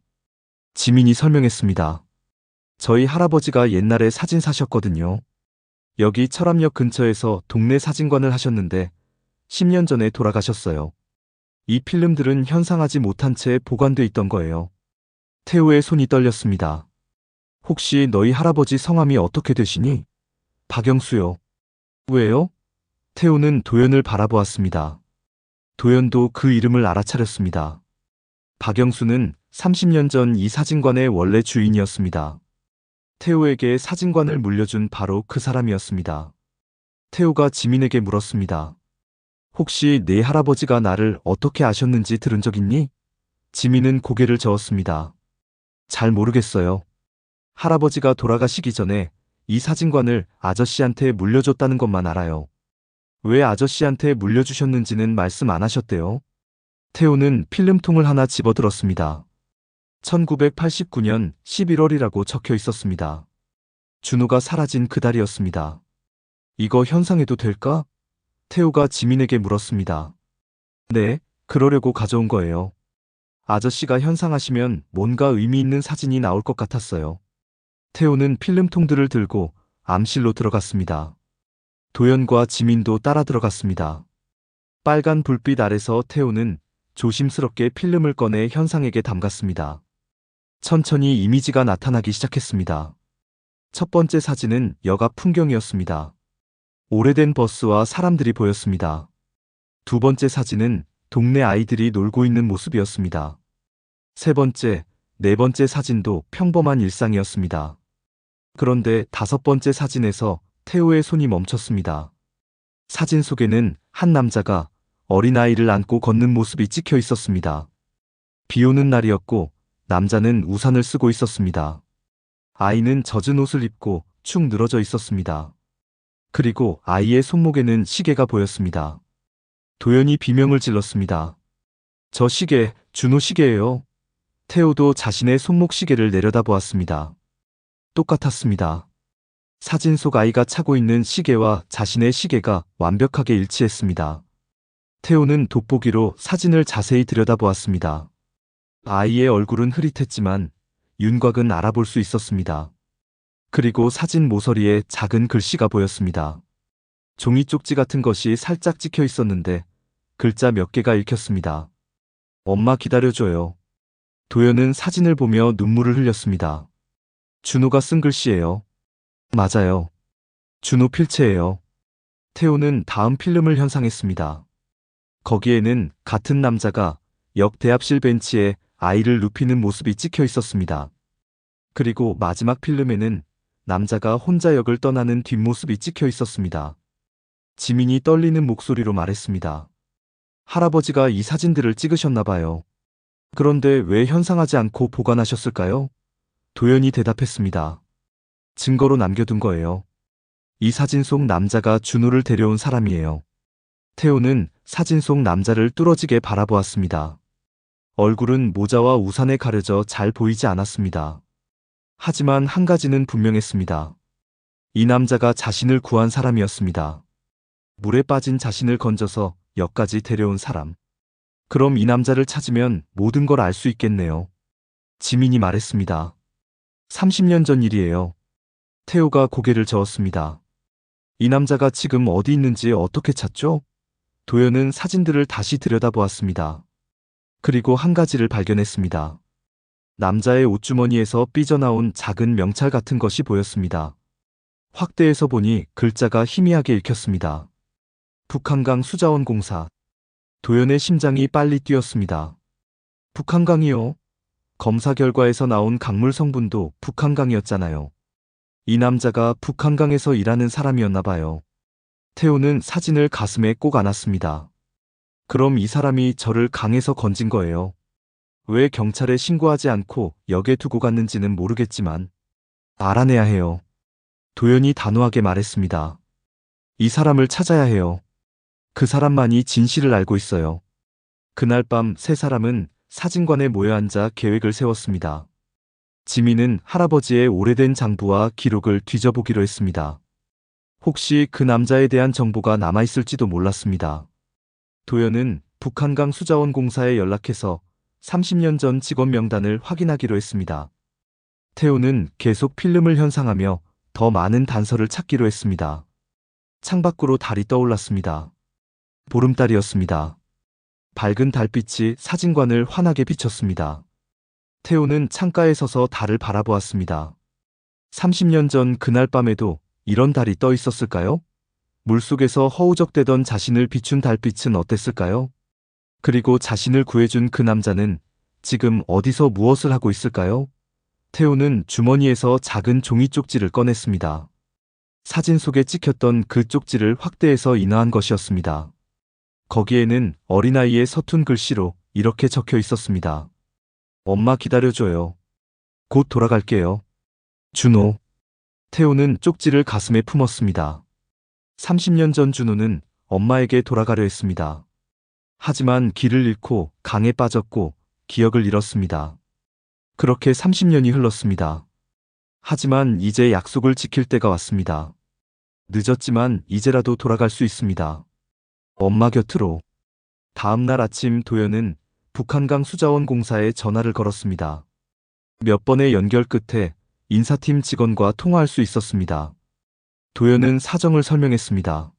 지민이 설명했습니다. 저희 할아버지가 옛날에 사진 사셨거든요. 여기 철암역 근처에서 동네 사진관을 하셨는데 10년 전에 돌아가셨어요. 이 필름들은 현상하지 못한 채 보관돼 있던 거예요. 태호의 손이 떨렸습니다. 혹시 너희 할아버지 성함이 어떻게 되시니? 박영수요. 왜요? 태호는 도연을 바라보았습니다. 도연도 그 이름을 알아차렸습니다. 박영수는 30년 전 이 사진관의 원래 주인이었습니다. 태호에게 사진관을 물려준 바로 그 사람이었습니다. 태호가 지민에게 물었습니다. 혹시 네 할아버지가 나를 어떻게 아셨는지 들은 적 있니? 지민은 고개를 저었습니다. 잘 모르겠어요. 할아버지가 돌아가시기 전에 이 사진관을 아저씨한테 물려줬다는 것만 알아요. 왜 아저씨한테 물려주셨는지는 말씀 안 하셨대요. 태호는 필름통을 하나 집어들었습니다. 1989년 11월이라고 적혀 있었습니다. 준호가 사라진 그달이었습니다. 이거 현상해도 될까? 태호가 지민에게 물었습니다. 네, 그러려고 가져온 거예요. 아저씨가 현상하시면 뭔가 의미 있는 사진이 나올 것 같았어요. 태호는 필름통들을 들고 암실로 들어갔습니다. 도연과 지민도 따라 들어갔습니다. 빨간 불빛 아래서 태호는 조심스럽게 필름을 꺼내 현상에게 담갔습니다. 천천히 이미지가 나타나기 시작했습니다. 첫 번째 사진은 역 앞 풍경이었습니다. 오래된 버스와 사람들이 보였습니다. 두 번째 사진은 동네 아이들이 놀고 있는 모습이었습니다. 세 번째, 네 번째 사진도 평범한 일상이었습니다. 그런데 다섯 번째 사진에서 태호의 손이 멈췄습니다. 사진 속에는 한 남자가 어린아이를 안고 걷는 모습이 찍혀 있었습니다. 비 오는 날이었고 남자는 우산을 쓰고 있었습니다. 아이는 젖은 옷을 입고 축 늘어져 있었습니다. 그리고 아이의 손목에는 시계가 보였습니다. 도연이 비명을 질렀습니다. 저 시계, 준호 시계예요. 태호도 자신의 손목 시계를 내려다보았습니다. 똑같았습니다. 사진 속 아이가 차고 있는 시계와 자신의 시계가 완벽하게 일치했습니다. 태호는 돋보기로 사진을 자세히 들여다보았습니다. 아이의 얼굴은 흐릿했지만 윤곽은 알아볼 수 있었습니다. 그리고 사진 모서리에 작은 글씨가 보였습니다. 종이 쪽지 같은 것이 살짝 찍혀 있었는데 글자 몇 개가 읽혔습니다. 엄마 기다려줘요. 도연은 사진을 보며 눈물을 흘렸습니다. 준호가 쓴 글씨예요. 맞아요. 준호 필체예요. 태호는 다음 필름을 현상했습니다. 거기에는 같은 남자가 역 대합실 벤치에 아이를 눕히는 모습이 찍혀 있었습니다. 그리고 마지막 필름에는 남자가 혼자 역을 떠나는 뒷모습이 찍혀 있었습니다. 지민이 떨리는 목소리로 말했습니다. 할아버지가 이 사진들을 찍으셨나 봐요. 그런데 왜 현상하지 않고 보관하셨을까요? 도연이 대답했습니다. 증거로 남겨둔 거예요. 이 사진 속 남자가 준호를 데려온 사람이에요. 태호는 사진 속 남자를 뚫어지게 바라보았습니다. 얼굴은 모자와 우산에 가려져 잘 보이지 않았습니다. 하지만 한 가지는 분명했습니다. 이 남자가 자신을 구한 사람이었습니다. 물에 빠진 자신을 건져서 역까지 데려온 사람. 그럼 이 남자를 찾으면 모든 걸 알 수 있겠네요. 지민이 말했습니다. 30년 전 일이에요. 태호가 고개를 저었습니다. 이 남자가 지금 어디 있는지 어떻게 찾죠? 도연은 사진들을 다시 들여다보았습니다. 그리고 한 가지를 발견했습니다. 남자의 옷주머니에서 삐져나온 작은 명찰 같은 것이 보였습니다. 확대해서 보니 글자가 희미하게 읽혔습니다. 북한강 수자원공사. 도연의 심장이 빨리 뛰었습니다. 북한강이요? 검사 결과에서 나온 강물 성분도 북한강이었잖아요. 이 남자가 북한강에서 일하는 사람이었나 봐요. 태호는 사진을 가슴에 꼭 안았습니다. 그럼 이 사람이 저를 강에서 건진 거예요. 왜 경찰에 신고하지 않고 역에 두고 갔는지는 모르겠지만 알아내야 해요. 도연이 단호하게 말했습니다. 이 사람을 찾아야 해요. 그 사람만이 진실을 알고 있어요. 그날 밤 세 사람은 사진관에 모여 앉아 계획을 세웠습니다. 지민은 할아버지의 오래된 장부와 기록을 뒤져보기로 했습니다. 혹시 그 남자에 대한 정보가 남아있을지도 몰랐습니다. 도연은 북한강 수자원공사에 연락해서 30년 전 직원 명단을 확인하기로 했습니다. 태호는 계속 필름을 현상하며 더 많은 단서를 찾기로 했습니다. 창밖으로 달이 떠올랐습니다. 보름달이었습니다. 밝은 달빛이 사진관을 환하게 비췄습니다. 태호는 창가에 서서 달을 바라보았습니다. 30년 전 그날 밤에도 이런 달이 떠 있었을까요? 물속에서 허우적대던 자신을 비춘 달빛은 어땠을까요? 그리고 자신을 구해준 그 남자는 지금 어디서 무엇을 하고 있을까요? 태호는 주머니에서 작은 종이 쪽지를 꺼냈습니다. 사진 속에 찍혔던 그 쪽지를 확대해서 인화한 것이었습니다. 거기에는 어린아이의 서툰 글씨로 이렇게 적혀 있었습니다. 엄마 기다려줘요. 곧 돌아갈게요. 준호. 태호는 쪽지를 가슴에 품었습니다. 30년 전 준호는 엄마에게 돌아가려 했습니다. 하지만 길을 잃고 강에 빠졌고 기억을 잃었습니다. 그렇게 30년이 흘렀습니다. 하지만 이제 약속을 지킬 때가 왔습니다. 늦었지만 이제라도 돌아갈 수 있습니다. 엄마 곁으로. 다음 날 아침 도연은 북한강 수자원공사에 전화를 걸었습니다. 몇 번의 연결 끝에 인사팀 직원과 통화할 수 있었습니다. 도연은 사정을 설명했습니다.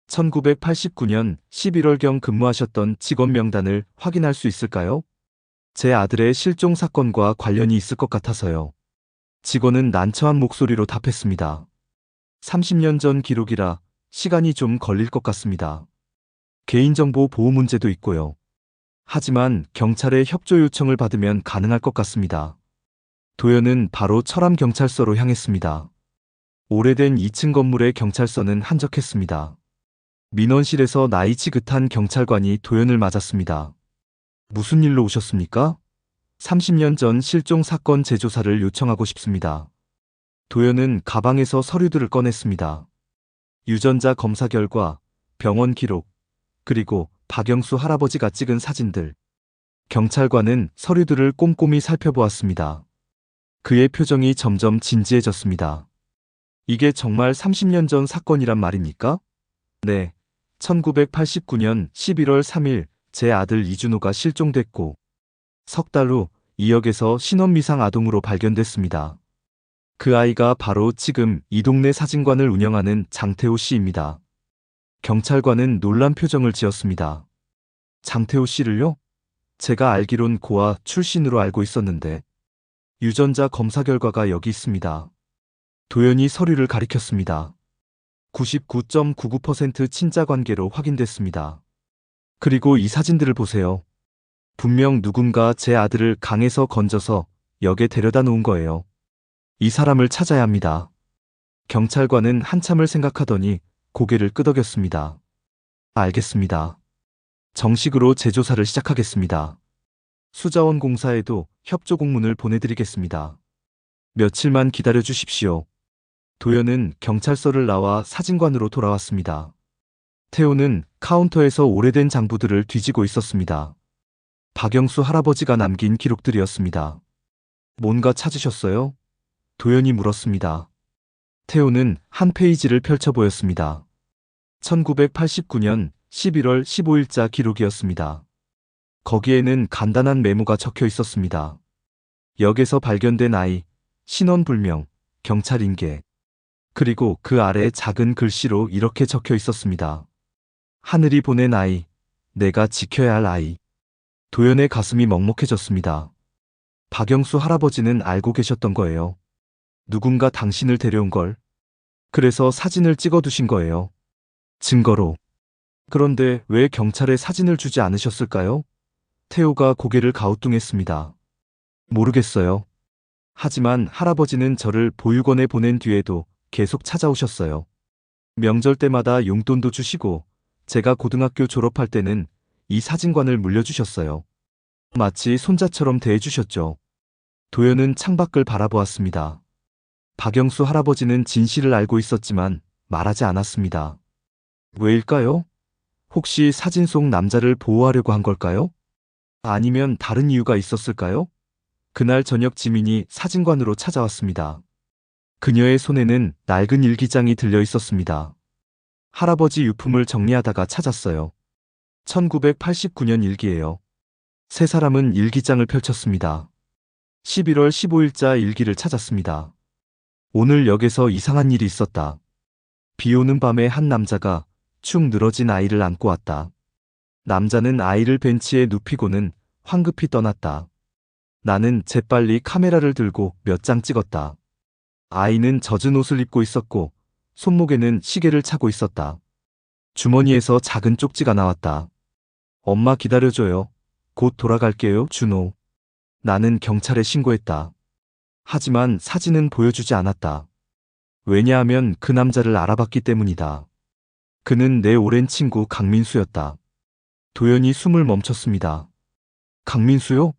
1989년 11월경 근무하셨던 직원 명단을 확인할 수 있을까요? 제 아들의 실종 사건과 관련이 있을 것 같아서요. 직원은 난처한 목소리로 답했습니다. 30년 전 기록이라 시간이 좀 걸릴 것 같습니다. 개인정보 보호 문제도 있고요. 하지만 경찰의 협조 요청을 받으면 가능할 것 같습니다. 도연은 바로 철암경찰서로 향했습니다. 오래된 2층 건물의 경찰서는 한적했습니다. 민원실에서 나이 지긋한 경찰관이 도연을 맞았습니다. 무슨 일로 오셨습니까? 30년 전 실종 사건 재조사를 요청하고 싶습니다. 도연은 가방에서 서류들을 꺼냈습니다. 유전자 검사 결과, 병원 기록, 그리고 박영수 할아버지가 찍은 사진들. 경찰관은 서류들을 꼼꼼히 살펴보았습니다. 그의 표정이 점점 진지해졌습니다. 이게 정말 30년 전 사건이란 말입니까? 네. 1989년 11월 3일 제 아들 이준호가 실종됐고 석 달 후 2역에서 신원미상 아동으로 발견됐습니다. 그 아이가 바로 지금 이 동네 사진관을 운영하는 장태호 씨입니다. 경찰관은 놀란 표정을 지었습니다. 장태호 씨를요? 제가 알기론 고아 출신으로 알고 있었는데. 유전자 검사 결과가 여기 있습니다. 도연이 서류를 가리켰습니다. 99.99% 친자 관계로 확인됐습니다. 그리고 이 사진들을 보세요. 분명 누군가 제 아들을 강에서 건져서 역에 데려다 놓은 거예요. 이 사람을 찾아야 합니다. 경찰관은 한참을 생각하더니 고개를 끄덕였습니다. 알겠습니다. 정식으로 재조사를 시작하겠습니다. 수자원공사에도 협조 공문을 보내드리겠습니다. 며칠만 기다려 주십시오. 도연은 경찰서를 나와 사진관으로 돌아왔습니다. 태호는 카운터에서 오래된 장부들을 뒤지고 있었습니다. 박영수 할아버지가 남긴 기록들이었습니다. 뭔가 찾으셨어요? 도연이 물었습니다. 태호는 한 페이지를 펼쳐 보였습니다. 1989년 11월 15일자 기록이었습니다. 거기에는 간단한 메모가 적혀 있었습니다. 역에서 발견된 아이, 신원불명, 경찰 인계. 그리고 그 아래 작은 글씨로 이렇게 적혀 있었습니다. 하늘이 보낸 아이, 내가 지켜야 할 아이. 도연의 가슴이 먹먹해졌습니다. 박영수 할아버지는 알고 계셨던 거예요. 누군가 당신을 데려온 걸. 그래서 사진을 찍어두신 거예요. 증거로. 그런데 왜 경찰에 사진을 주지 않으셨을까요? 태호가 고개를 가우뚱했습니다. 모르겠어요. 하지만 할아버지는 저를 보육원에 보낸 뒤에도 계속 찾아오셨어요. 명절 때마다 용돈도 주시고 제가 고등학교 졸업할 때는 이 사진관을 물려주셨어요. 마치 손자처럼 대해주셨죠. 도연은 창밖을 바라보았습니다. 박영수 할아버지는 진실을 알고 있었지만 말하지 않았습니다. 왜일까요? 혹시 사진 속 남자를 보호하려고 한 걸까요? 아니면 다른 이유가 있었을까요? 그날 저녁 지민이 사진관으로 찾아왔습니다. 그녀의 손에는 낡은 일기장이 들려 있었습니다. 할아버지 유품을 정리하다가 찾았어요. 1989년 일기예요. 세 사람은 일기장을 펼쳤습니다. 11월 15일자 일기를 찾았습니다. 오늘 역에서 이상한 일이 있었다. 비 오는 밤에 한 남자가 축 늘어진 아이를 안고 왔다. 남자는 아이를 벤치에 눕히고는 황급히 떠났다. 나는 재빨리 카메라를 들고 몇 장 찍었다. 아이는 젖은 옷을 입고 있었고 손목에는 시계를 차고 있었다. 주머니에서 작은 쪽지가 나왔다. 엄마 기다려줘요. 곧 돌아갈게요, 준호. 나는 경찰에 신고했다. 하지만 사진은 보여주지 않았다. 왜냐하면 그 남자를 알아봤기 때문이다. 그는 내 오랜 친구 강민수였다. 도연이 숨을 멈췄습니다. 강민수요?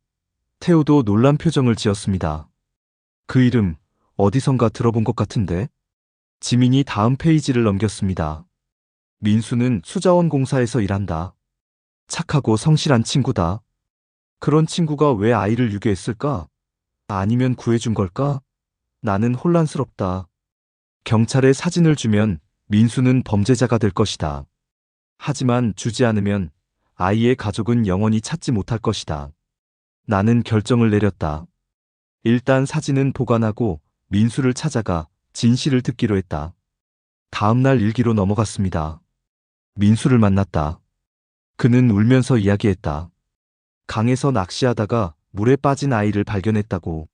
태호도 놀란 표정을 지었습니다. 그 이름 어디선가 들어본 것 같은데? 지민이 다음 페이지를 넘겼습니다. 민수는 수자원공사에서 일한다. 착하고 성실한 친구다. 그런 친구가 왜 아이를 유괴했을까? 아니면 구해준 걸까? 나는 혼란스럽다. 경찰에 사진을 주면 민수는 범죄자가 될 것이다. 하지만 주지 않으면 아이의 가족은 영원히 찾지 못할 것이다. 나는 결정을 내렸다. 일단 사진은 보관하고 민수를 찾아가 진실을 듣기로 했다. 다음 날 일기로 넘어갔습니다. 민수를 만났다. 그는 울면서 이야기했다. 강에서 낚시하다가 물에 빠진 아이를 발견했다고.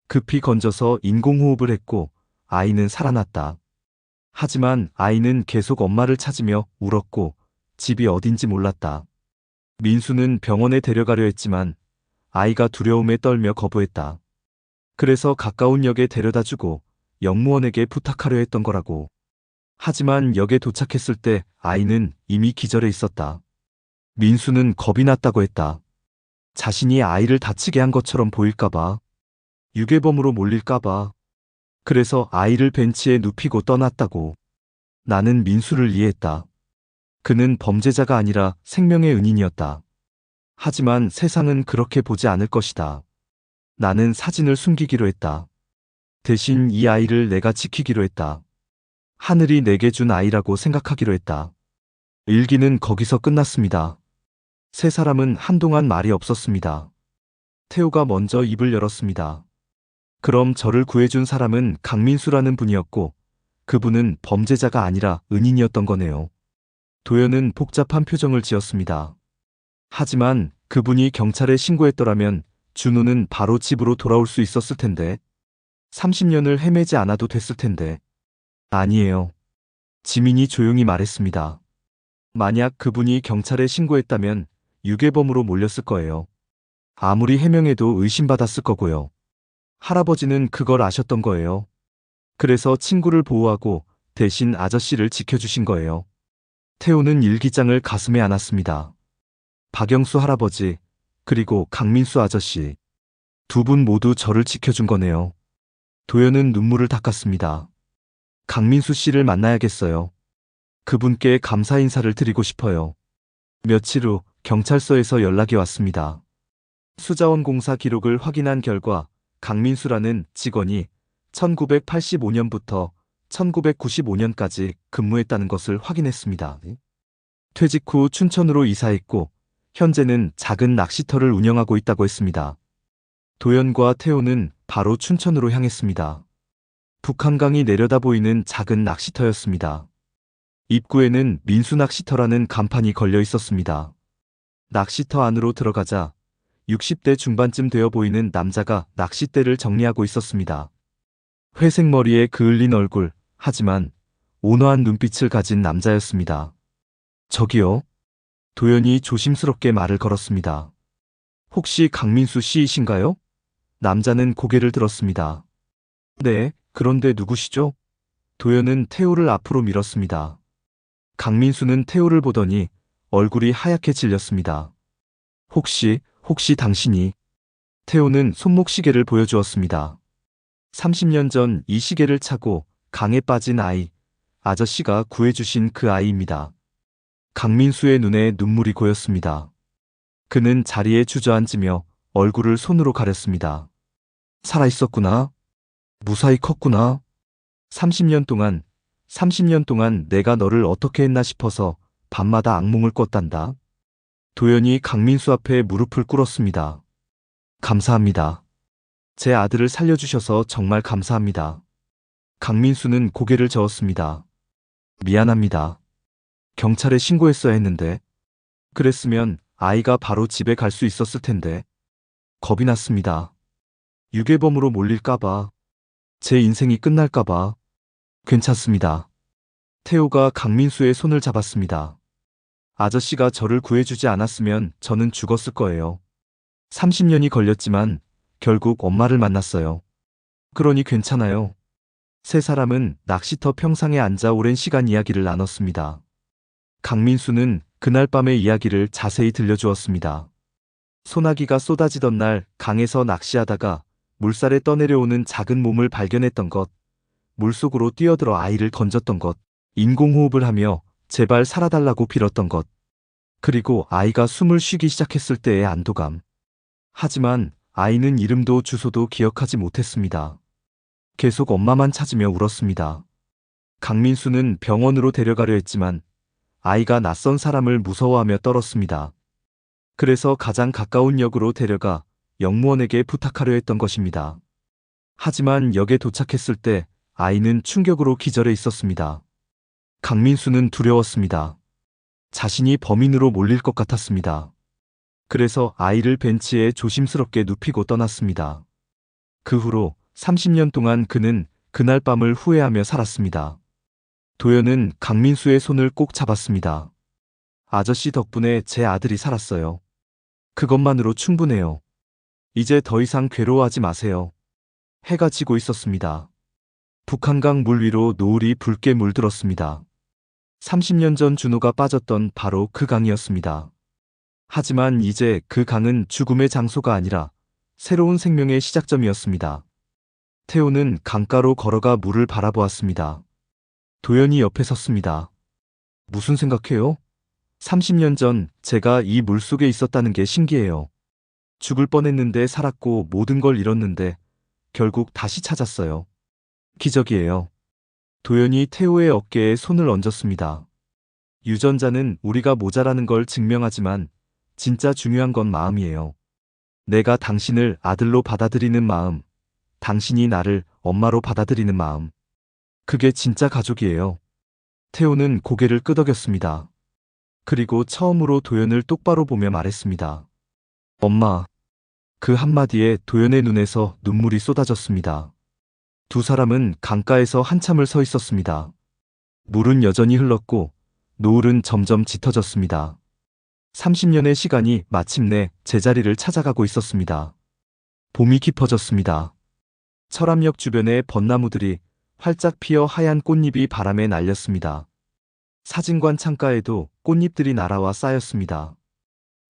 급히 건져서 인공호흡을 했고 아이는 살아났다. 하지만 아이는 계속 엄마를 찾으며 울었고 집이 어딘지 몰랐다. 민수는 병원에 데려가려 했지만 아이가 두려움에 떨며 거부했다. 그래서 가까운 역에 데려다주고 역무원에게 부탁하려 했던 거라고. 하지만 역에 도착했을 때 아이는 이미 기절해 있었다. 민수는 겁이 났다고 했다. 자신이 아이를 다치게 한 것처럼 보일까봐, 유괴범으로 몰릴까봐. 그래서 아이를 벤치에 눕히고 떠났다고. 나는 민수를 이해했다. 그는 범죄자가 아니라 생명의 은인이었다. 하지만 세상은 그렇게 보지 않을 것이다. 나는 사진을 숨기기로 했다. 대신 이 아이를 내가 지키기로 했다. 하늘이 내게 준 아이라고 생각하기로 했다. 일기는 거기서 끝났습니다. 세 사람은 한동안 말이 없었습니다. 태호가 먼저 입을 열었습니다. 그럼 저를 구해준 사람은 강민수라는 분이었고 그분은 범죄자가 아니라 은인이었던 거네요. 도연은 복잡한 표정을 지었습니다. 하지만 그분이 경찰에 신고했더라면 준호는 바로 집으로 돌아올 수 있었을 텐데. 30년을 헤매지 않아도 됐을 텐데. 아니에요. 지민이 조용히 말했습니다. 만약 그분이 경찰에 신고했다면 유괴범으로 몰렸을 거예요. 아무리 해명해도 의심받았을 거고요. 할아버지는 그걸 아셨던 거예요. 그래서 친구를 보호하고 대신 아저씨를 지켜주신 거예요. 태호는 일기장을 가슴에 안았습니다. 박영수 할아버지, 그리고 강민수 아저씨. 두 분 모두 저를 지켜준 거네요. 도연은 눈물을 닦았습니다. 강민수 씨를 만나야겠어요. 그분께 감사 인사를 드리고 싶어요. 며칠 후 경찰서에서 연락이 왔습니다. 수자원공사 기록을 확인한 결과 강민수라는 직원이 1985년부터 1995년까지 근무했다는 것을 확인했습니다. 퇴직 후 춘천으로 이사했고 현재는 작은 낚시터를 운영하고 있다고 했습니다. 도연과 태호는 바로 춘천으로 향했습니다. 북한강이 내려다 보이는 작은 낚시터였습니다. 입구에는 민수 낚시터라는 간판이 걸려 있었습니다. 낚시터 안으로 들어가자 60대 중반쯤 되어 보이는 남자가 낚싯대를 정리하고 있었습니다. 회색 머리에 그을린 얼굴, 하지만 온화한 눈빛을 가진 남자였습니다. 저기요. 도연이 조심스럽게 말을 걸었습니다. 혹시 강민수 씨이신가요? 남자는 고개를 들었습니다. 네, 그런데 누구시죠? 도연은 태호를 앞으로 밀었습니다. 강민수는 태호를 보더니 얼굴이 하얗게 질렸습니다. 혹시 당신이? 태호는 손목시계를 보여주었습니다. 30년 전 이 시계를 차고 강에 빠진 아이, 아저씨가 구해주신 그 아이입니다. 강민수의 눈에 눈물이 고였습니다. 그는 자리에 주저앉으며 얼굴을 손으로 가렸습니다. 살아있었구나. 무사히 컸구나. 30년 동안 내가 너를 어떻게 했나 싶어서 밤마다 악몽을 꿨단다. 도연이 강민수 앞에 무릎을 꿇었습니다. 감사합니다. 제 아들을 살려주셔서 정말 감사합니다. 강민수는 고개를 저었습니다. 미안합니다. 경찰에 신고했어야 했는데. 그랬으면 아이가 바로 집에 갈 수 있었을 텐데. 겁이 났습니다. 유괴범으로 몰릴까봐. 제 인생이 끝날까봐. 괜찮습니다. 태호가 강민수의 손을 잡았습니다. 아저씨가 저를 구해주지 않았으면 저는 죽었을 거예요. 30년이 걸렸지만 결국 엄마를 만났어요. 그러니 괜찮아요. 세 사람은 낚시터 평상에 앉아 오랜 시간 이야기를 나눴습니다. 강민수는 그날 밤의 이야기를 자세히 들려주었습니다. 소나기가 쏟아지던 날 강에서 낚시하다가 물살에 떠내려오는 작은 몸을 발견했던 것, 물속으로 뛰어들어 아이를 건졌던 것, 인공호흡을 하며 제발 살아달라고 빌었던 것, 그리고 아이가 숨을 쉬기 시작했을 때의 안도감. 하지만 아이는 이름도 주소도 기억하지 못했습니다. 계속 엄마만 찾으며 울었습니다. 강민수는 병원으로 데려가려 했지만 아이가 낯선 사람을 무서워하며 떨었습니다. 그래서 가장 가까운 역으로 데려가 역무원에게 부탁하려 했던 것입니다. 하지만 역에 도착했을 때 아이는 충격으로 기절해 있었습니다. 강민수는 두려웠습니다. 자신이 범인으로 몰릴 것 같았습니다. 그래서 아이를 벤치에 조심스럽게 눕히고 떠났습니다. 그 후로 30년 동안 그는 그날 밤을 후회하며 살았습니다. 도연은 강민수의 손을 꼭 잡았습니다. 아저씨 덕분에 제 아들이 살았어요. 그것만으로 충분해요. 이제 더 이상 괴로워하지 마세요. 해가 지고 있었습니다. 북한강 물 위로 노을이 붉게 물들었습니다. 30년 전 준호가 빠졌던 바로 그 강이었습니다. 하지만 이제 그 강은 죽음의 장소가 아니라 새로운 생명의 시작점이었습니다. 태호는 강가로 걸어가 물을 바라보았습니다. 도연이 옆에 섰습니다. 무슨 생각해요? 30년 전 제가 이 물속에 있었다는 게 신기해요. 죽을 뻔했는데 살았고 모든 걸 잃었는데 결국 다시 찾았어요. 기적이에요. 도연이 태호의 어깨에 손을 얹었습니다. 유전자는 우리가 모자라는 걸 증명하지만 진짜 중요한 건 마음이에요. 내가 당신을 아들로 받아들이는 마음, 당신이 나를 엄마로 받아들이는 마음. 그게 진짜 가족이에요. 태호는 고개를 끄덕였습니다. 그리고 처음으로 도연을 똑바로 보며 말했습니다. 엄마. 그 한마디에 도연의 눈에서 눈물이 쏟아졌습니다. 두 사람은 강가에서 한참을 서 있었습니다. 물은 여전히 흘렀고 노을은 점점 짙어졌습니다. 30년의 시간이 마침내 제자리를 찾아가고 있었습니다. 봄이 깊어졌습니다. 철암역 주변의 벚나무들이 활짝 피어 하얀 꽃잎이 바람에 날렸습니다. 사진관 창가에도 꽃잎들이 날아와 쌓였습니다.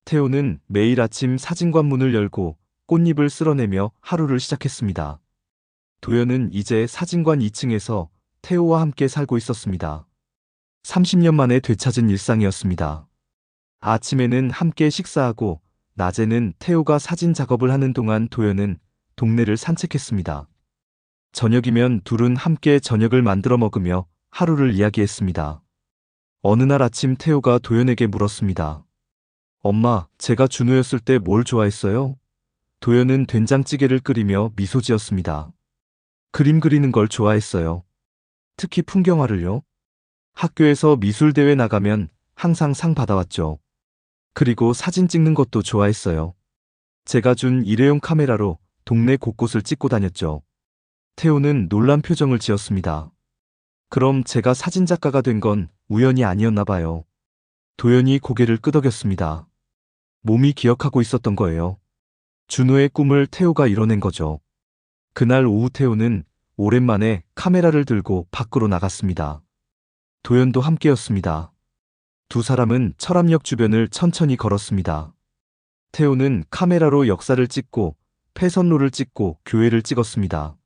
태호는 매일 아침 사진관 문을 열고 꽃잎을 쓸어내며 하루를 시작했습니다. 도연은 이제 사진관 2층에서 태호와 함께 살고 있었습니다. 30년 만에 되찾은 일상이었습니다. 아침에는 함께 식사하고 낮에는 태호가 사진 작업을 하는 동안 도연은 동네를 산책했습니다. 저녁이면 둘은 함께 저녁을 만들어 먹으며 하루를 이야기했습니다. 어느 날 아침 태호가 도연에게 물었습니다. 엄마, 제가 준호였을 때 뭘 좋아했어요? 도연은 된장찌개를 끓이며 미소 지었습니다. 그림 그리는 걸 좋아했어요. 특히 풍경화를요. 학교에서 미술대회 나가면 항상 상 받아왔죠. 그리고 사진 찍는 것도 좋아했어요. 제가 준 일회용 카메라로 동네 곳곳을 찍고 다녔죠. 태호는 놀란 표정을 지었습니다. 그럼 제가 사진작가가 된 건 우연이 아니었나 봐요. 도연이 고개를 끄덕였습니다. 몸이 기억하고 있었던 거예요. 준호의 꿈을 태호가 이뤄낸 거죠. 그날 오후 태호는 오랜만에 카메라를 들고 밖으로 나갔습니다. 도연도 함께였습니다. 두 사람은 철암역 주변을 천천히 걸었습니다. 태호는 카메라로 역사를 찍고 폐선로를 찍고 교회를 찍었습니다.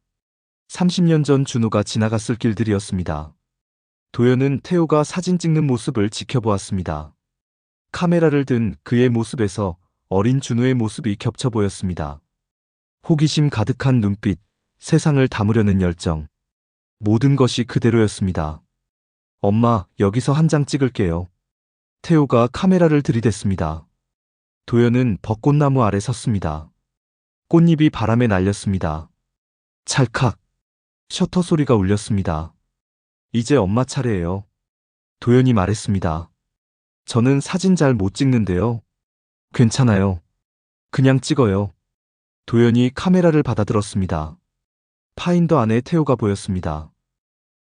30년 전 준호가 지나갔을 길들이었습니다. 도연은 태호가 사진 찍는 모습을 지켜보았습니다. 카메라를 든 그의 모습에서 어린 준호의 모습이 겹쳐 보였습니다. 호기심 가득한 눈빛, 세상을 담으려는 열정. 모든 것이 그대로였습니다. 엄마, 여기서 한 장 찍을게요. 태호가 카메라를 들이댔습니다. 도연은 벚꽃나무 아래 섰습니다. 꽃잎이 바람에 날렸습니다. 찰칵. 셔터 소리가 울렸습니다. 이제 엄마 차례예요. 도연이 말했습니다. 저는 사진 잘 못 찍는데요. 괜찮아요. 그냥 찍어요. 도연이 카메라를 받아들었습니다. 파인더 안에 태호가 보였습니다.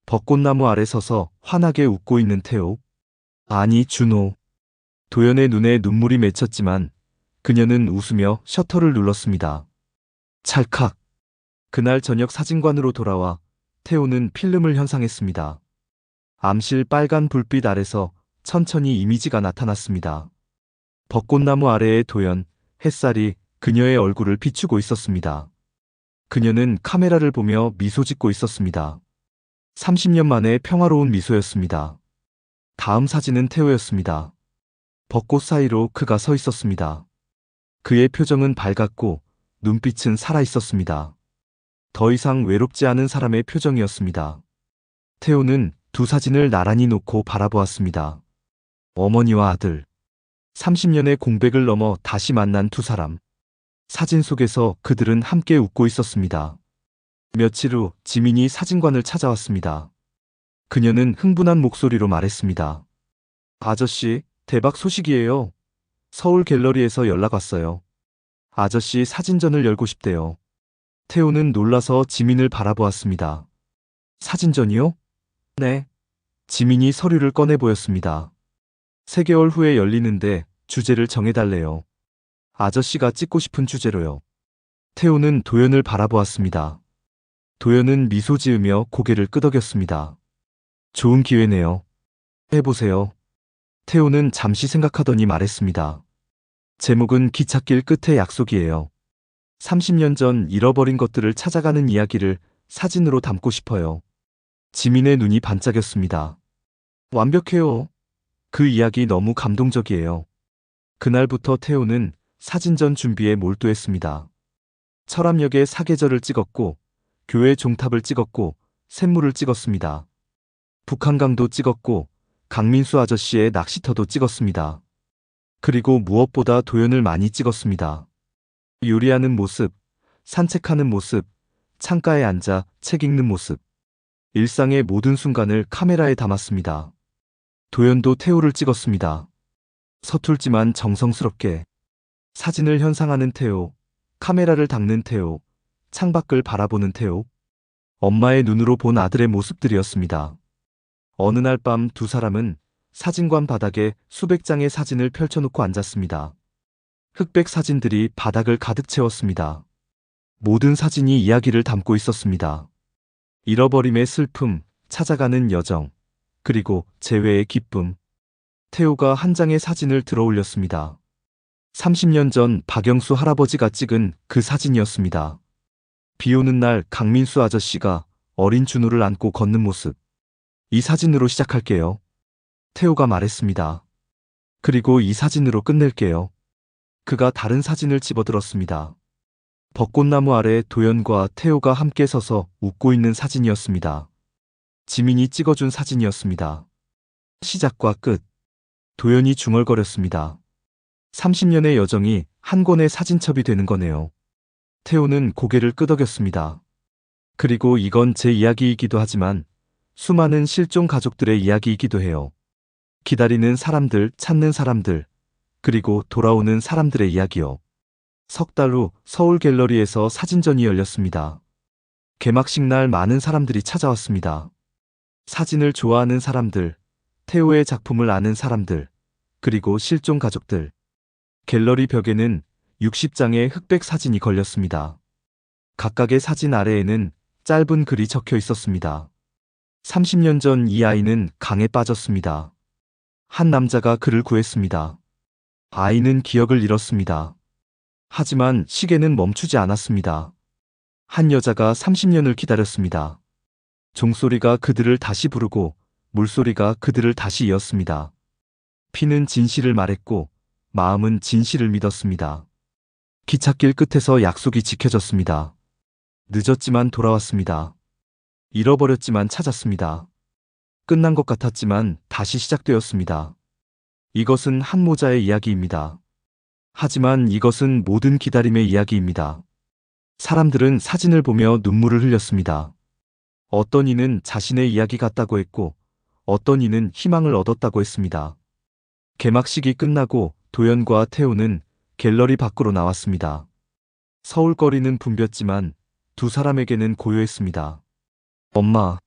벚꽃나무 아래 서서 환하게 웃고 있는 태호. 아니, 준호. 도연의 눈에 눈물이 맺혔지만 그녀는 웃으며 셔터를 눌렀습니다. 찰칵. 그날 저녁 사진관으로 돌아와 태호는 필름을 현상했습니다. 암실 빨간 불빛 아래서 천천히 이미지가 나타났습니다. 벚꽃나무 아래의 도연, 햇살이 그녀의 얼굴을 비추고 있었습니다. 그녀는 카메라를 보며 미소 짓고 있었습니다. 30년 만에 평화로운 미소였습니다. 다음 사진은 태호였습니다. 벚꽃 사이로 그가 서 있었습니다. 그의 표정은 밝았고 눈빛은 살아 있었습니다. 더 이상 외롭지 않은 사람의 표정이었습니다. 태호는 두 사진을 나란히 놓고 바라보았습니다. 어머니와 아들. 30년의 공백을 넘어 다시 만난 두 사람. 사진 속에서 그들은 함께 웃고 있었습니다. 며칠 후 지민이 사진관을 찾아왔습니다. 그녀는 흥분한 목소리로 말했습니다. 아저씨, 대박 소식이에요. 서울 갤러리에서 연락 왔어요. 아저씨 사진전을 열고 싶대요. 태호는 놀라서 지민을 바라보았습니다. 사진전이요? 네. 지민이 서류를 꺼내 보였습니다. 3개월 후에 열리는데 주제를 정해달래요. 아저씨가 찍고 싶은 주제로요. 태호는 도연을 바라보았습니다. 도연은 미소 지으며 고개를 끄덕였습니다. 좋은 기회네요. 해보세요. 태호는 잠시 생각하더니 말했습니다. 제목은 기찻길 끝의 약속이에요. 30년 전 잃어버린 것들을 찾아가는 이야기를 사진으로 담고 싶어요. 지민의 눈이 반짝였습니다. 완벽해요. 그 이야기 너무 감동적이에요. 그날부터 태호는 사진전 준비에 몰두했습니다. 철암역의 사계절을 찍었고, 교회 종탑을 찍었고, 샘물을 찍었습니다. 북한강도 찍었고, 강민수 아저씨의 낚시터도 찍었습니다. 그리고 무엇보다 도연을 많이 찍었습니다. 요리하는 모습, 산책하는 모습, 창가에 앉아 책 읽는 모습. 일상의 모든 순간을 카메라에 담았습니다. 도연도 태호를 찍었습니다. 서툴지만 정성스럽게. 사진을 현상하는 태호, 카메라를 닦는 태호, 창밖을 바라보는 태호. 엄마의 눈으로 본 아들의 모습들이었습니다. 어느 날 밤 두 사람은 사진관 바닥에 수백 장의 사진을 펼쳐놓고 앉았습니다. 흑백 사진들이 바닥을 가득 채웠습니다. 모든 사진이 이야기를 담고 있었습니다. 잃어버림의 슬픔, 찾아가는 여정, 그리고 재회의 기쁨. 태호가 한 장의 사진을 들어 올렸습니다. 30년 전 박영수 할아버지가 찍은 그 사진이었습니다. 비 오는 날 강민수 아저씨가 어린 준우를 안고 걷는 모습. 이 사진으로 시작할게요. 태호가 말했습니다. 그리고 이 사진으로 끝낼게요. 그가 다른 사진을 집어들었습니다. 벚꽃나무 아래 도연과 태호가 함께 서서 웃고 있는 사진이었습니다. 지민이 찍어준 사진이었습니다. 시작과 끝. 도연이 중얼거렸습니다. 30년의 여정이 한 권의 사진첩이 되는 거네요. 태호는 고개를 끄덕였습니다. 그리고 이건 제 이야기이기도 하지만 수많은 실종 가족들의 이야기이기도 해요. 기다리는 사람들, 찾는 사람들, 그리고 돌아오는 사람들의 이야기요. 석 달 후 서울 갤러리에서 사진전이 열렸습니다. 개막식 날 많은 사람들이 찾아왔습니다. 사진을 좋아하는 사람들, 태호의 작품을 아는 사람들, 그리고 실종 가족들. 갤러리 벽에는 60장의 흑백 사진이 걸렸습니다. 각각의 사진 아래에는 짧은 글이 적혀 있었습니다. 30년 전 이 아이는 강에 빠졌습니다. 한 남자가 그를 구했습니다. 아이는 기억을 잃었습니다. 하지만 시계는 멈추지 않았습니다. 한 여자가 30년을 기다렸습니다. 종소리가 그들을 다시 부르고 물소리가 그들을 다시 이었습니다. 피는 진실을 말했고 마음은 진실을 믿었습니다. 기찻길 끝에서 약속이 지켜졌습니다. 늦었지만 돌아왔습니다. 잃어버렸지만 찾았습니다. 끝난 것 같았지만 다시 시작되었습니다. 이것은 한 모자의 이야기입니다. 하지만 이것은 모든 기다림의 이야기입니다. 사람들은 사진을 보며 눈물을 흘렸습니다. 어떤 이는 자신의 이야기 같다고 했고, 어떤 이는 희망을 얻었다고 했습니다. 개막식이 끝나고 도연과 태호는 갤러리 밖으로 나왔습니다. 서울거리는 붐볐지만 두 사람에게는 고요했습니다. 엄마.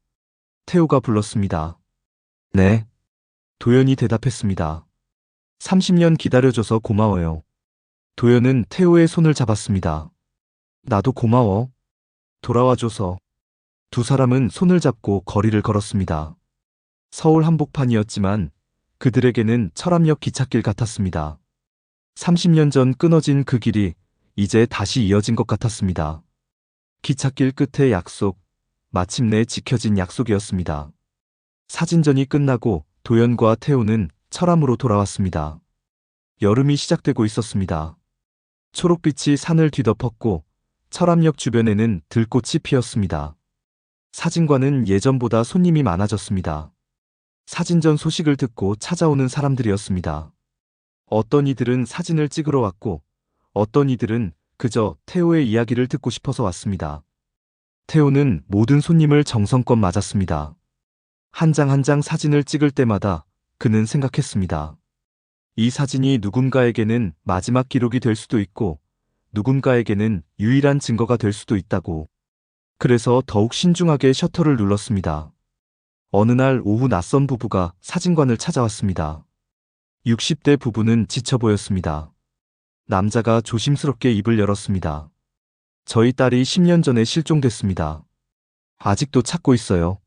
태호가 불렀습니다. 네. 도연이 대답했습니다. 30년 기다려줘서 고마워요. 도연은 태호의 손을 잡았습니다. 나도 고마워. 돌아와줘서. 두 사람은 손을 잡고 거리를 걸었습니다. 서울 한복판이었지만 그들에게는 철암역 기찻길 같았습니다. 30년 전 끊어진 그 길이 이제 다시 이어진 것 같았습니다. 기찻길 끝의 약속, 마침내 지켜진 약속이었습니다. 사진전이 끝나고 도연과 태호는 철암으로 돌아왔습니다. 여름이 시작되고 있었습니다. 초록빛이 산을 뒤덮었고 철암역 주변에는 들꽃이 피었습니다. 사진관은 예전보다 손님이 많아졌습니다. 사진전 소식을 듣고 찾아오는 사람들이었습니다. 어떤 이들은 사진을 찍으러 왔고, 어떤 이들은 그저 태호의 이야기를 듣고 싶어서 왔습니다. 태호는 모든 손님을 정성껏 맞았습니다. 한 장 한 장 사진을 찍을 때마다 그는 생각했습니다. 이 사진이 누군가에게는 마지막 기록이 될 수도 있고, 누군가에게는 유일한 증거가 될 수도 있다고. 그래서 더욱 신중하게 셔터를 눌렀습니다. 어느 날 오후 낯선 부부가 사진관을 찾아왔습니다. 60대 부부는 지쳐 보였습니다. 남자가 조심스럽게 입을 열었습니다. 저희 딸이 10년 전에 실종됐습니다. 아직도 찾고 있어요.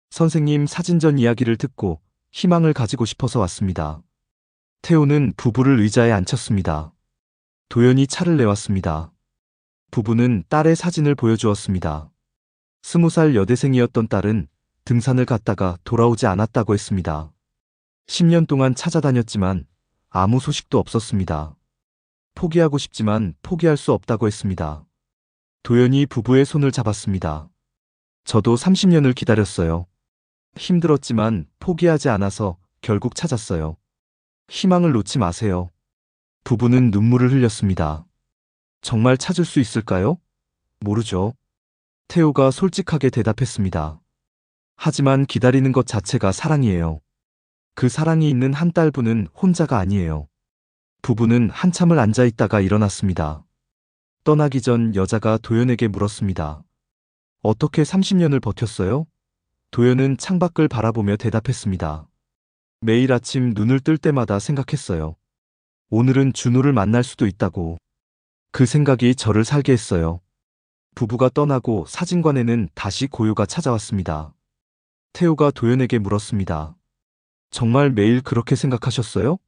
선생님 사진전 이야기를 듣고 희망을 가지고 싶어서 왔습니다. 태호는 부부를 의자에 앉혔습니다. 도연이 차를 내왔습니다. 부부는 딸의 사진을 보여주었습니다. 20살 여대생이었던 딸은 등산을 갔다가 돌아오지 않았다고 했습니다. 10년 동안 찾아다녔지만 아무 소식도 없었습니다. 포기하고 싶지만 포기할 수 없다고 했습니다. 도연이 부부의 손을 잡았습니다. 저도 30년을 기다렸어요. 힘들었지만 포기하지 않아서 결국 찾았어요. 희망을 놓지 마세요. 부부는 눈물을 흘렸습니다. 정말 찾을 수 있을까요? 모르죠. 태호가 솔직하게 대답했습니다. 하지만 기다리는 것 자체가 사랑이에요. 그 사랑이 있는 한 딸부는 혼자가 아니에요. 부부는 한참을 앉아 있다가 일어났습니다. 떠나기 전 여자가 도연에게 물었습니다. 어떻게 30년을 버텼어요? 도연은 창밖을 바라보며 대답했습니다. 매일 아침 눈을 뜰 때마다 생각했어요. 오늘은 준호를 만날 수도 있다고. 그 생각이 저를 살게 했어요. 부부가 떠나고 사진관에는 다시 고요가 찾아왔습니다. 태호가 도연에게 물었습니다. 정말 매일 그렇게 생각하셨어요?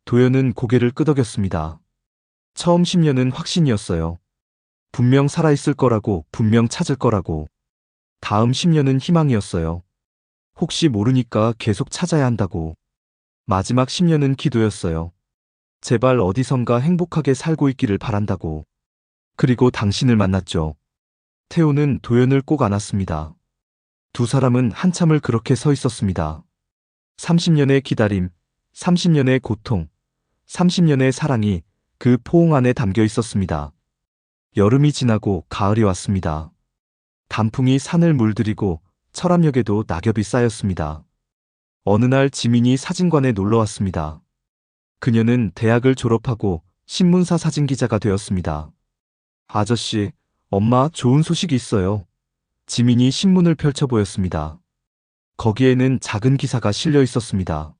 도연은 고개를 끄덕였습니다. 처음 10년은 확신이었어요. 분명 살아있을 거라고, 분명 찾을 거라고. 다음 10년은 희망이었어요. 혹시 모르니까 계속 찾아야 한다고. 마지막 10년은 기도였어요. 제발 어디선가 행복하게 살고 있기를 바란다고. 그리고 당신을 만났죠. 태호는 도연을 꼭 안았습니다. 두 사람은 한참을 그렇게 서 있었습니다. 30년의 기다림, 30년의 고통, 30년의 사랑이 그 포옹 안에 담겨 있었습니다. 여름이 지나고 가을이 왔습니다. 단풍이 산을 물들이고 철암역에도 낙엽이 쌓였습니다. 어느 날 지민이 사진관에 놀러 왔습니다. 그녀는 대학을 졸업하고 신문사 사진기자가 되었습니다. 아저씨, 엄마 좋은 소식이 있어요. 지민이 신문을 펼쳐 보였습니다. 거기에는 작은 기사가 실려 있었습니다.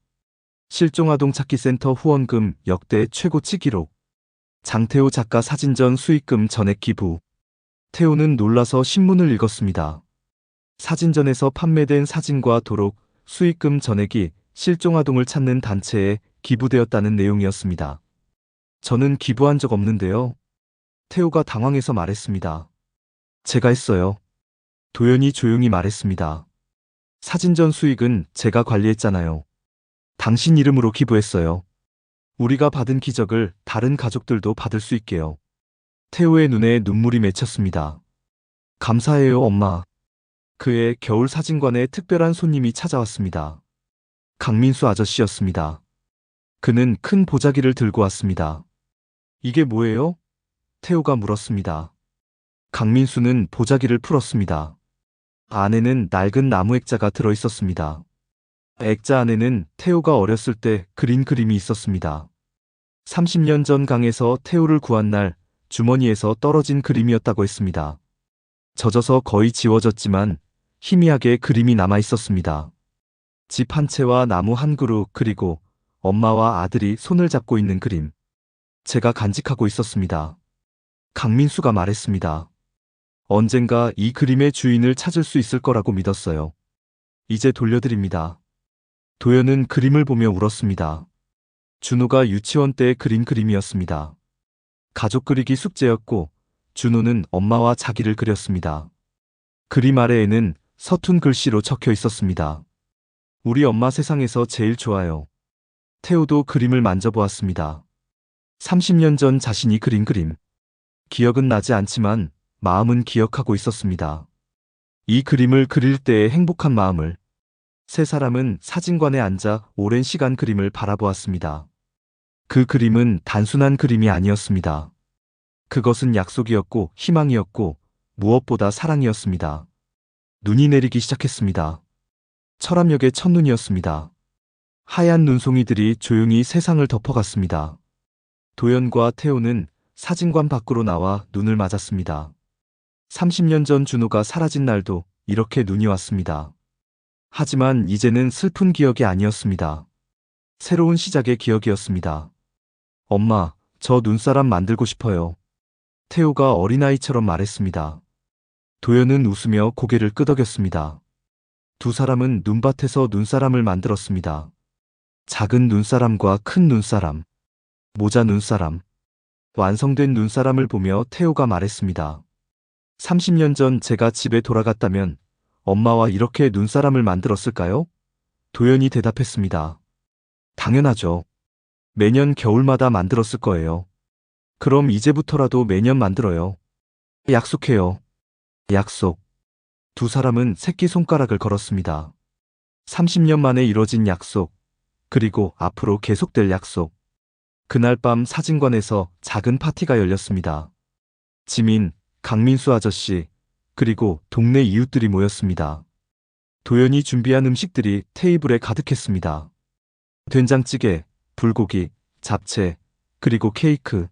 실종아동 찾기센터 후원금 역대 최고치 기록. 장태호 작가 사진전 수익금 전액 기부. 태호는 놀라서 신문을 읽었습니다. 사진전에서 판매된 사진과 도록, 수익금 전액이 실종아동을 찾는 단체에 기부되었다는 내용이었습니다. 저는 기부한 적 없는데요. 태호가 당황해서 말했습니다. 제가 했어요. 도연이 조용히 말했습니다. 사진전 수익은 제가 관리했잖아요. 당신 이름으로 기부했어요. 우리가 받은 기적을 다른 가족들도 받을 수 있게요. 태호의 눈에 눈물이 맺혔습니다. 감사해요, 엄마. 그해 겨울 사진관에 특별한 손님이 찾아왔습니다. 강민수 아저씨였습니다. 그는 큰 보자기를 들고 왔습니다. 이게 뭐예요? 태호가 물었습니다. 강민수는 보자기를 풀었습니다. 안에는 낡은 나무 액자가 들어 있었습니다. 액자 안에는 태호가 어렸을 때 그린 그림이 있었습니다. 30년 전 강에서 태호를 구한 날 주머니에서 떨어진 그림이었다고 했습니다. 젖어서 거의 지워졌지만 희미하게 그림이 남아 있었습니다. 집 한 채와 나무 한 그루 그리고 엄마와 아들이 손을 잡고 있는 그림. 제가 간직하고 있었습니다. 강민수가 말했습니다. 언젠가 이 그림의 주인을 찾을 수 있을 거라고 믿었어요. 이제 돌려드립니다. 도연은 그림을 보며 울었습니다. 준호가 유치원 때 그린 그림이었습니다. 가족 그리기 숙제였고 준호는 엄마와 자기를 그렸습니다. 그림 아래에는 서툰 글씨로 적혀 있었습니다. 우리 엄마 세상에서 제일 좋아요. 태호도 그림을 만져보았습니다. 30년 전 자신이 그린 그림. 기억은 나지 않지만 마음은 기억하고 있었습니다. 이 그림을 그릴 때의 행복한 마음을. 세 사람은 사진관에 앉아 오랜 시간 그림을 바라보았습니다. 그 그림은 단순한 그림이 아니었습니다. 그것은 약속이었고 희망이었고 무엇보다 사랑이었습니다. 눈이 내리기 시작했습니다. 철암역의 첫눈이었습니다. 하얀 눈송이들이 조용히 세상을 덮어갔습니다. 도연과 태호는 사진관 밖으로 나와 눈을 맞았습니다. 30년 전 준호가 사라진 날도 이렇게 눈이 왔습니다. 하지만 이제는 슬픈 기억이 아니었습니다. 새로운 시작의 기억이었습니다. 엄마, 저 눈사람 만들고 싶어요. 태호가 어린아이처럼 말했습니다. 도연은 웃으며 고개를 끄덕였습니다. 두 사람은 눈밭에서 눈사람을 만들었습니다. 작은 눈사람과 큰 눈사람, 모자 눈사람. 완성된 눈사람을 보며 태호가 말했습니다. 30년 전 제가 집에 돌아갔다면 엄마와 이렇게 눈사람을 만들었을까요? 도연이 대답했습니다. 당연하죠. 매년 겨울마다 만들었을 거예요. 그럼 이제부터라도 매년 만들어요. 약속해요. 약속. 두 사람은 새끼손가락을 걸었습니다. 30년 만에 이뤄진 약속, 그리고 앞으로 계속될 약속. 그날 밤 사진관에서 작은 파티가 열렸습니다. 지민, 강민수 아저씨, 그리고 동네 이웃들이 모였습니다. 도연이 준비한 음식들이 테이블에 가득했습니다. 된장찌개, 불고기, 잡채, 그리고 케이크.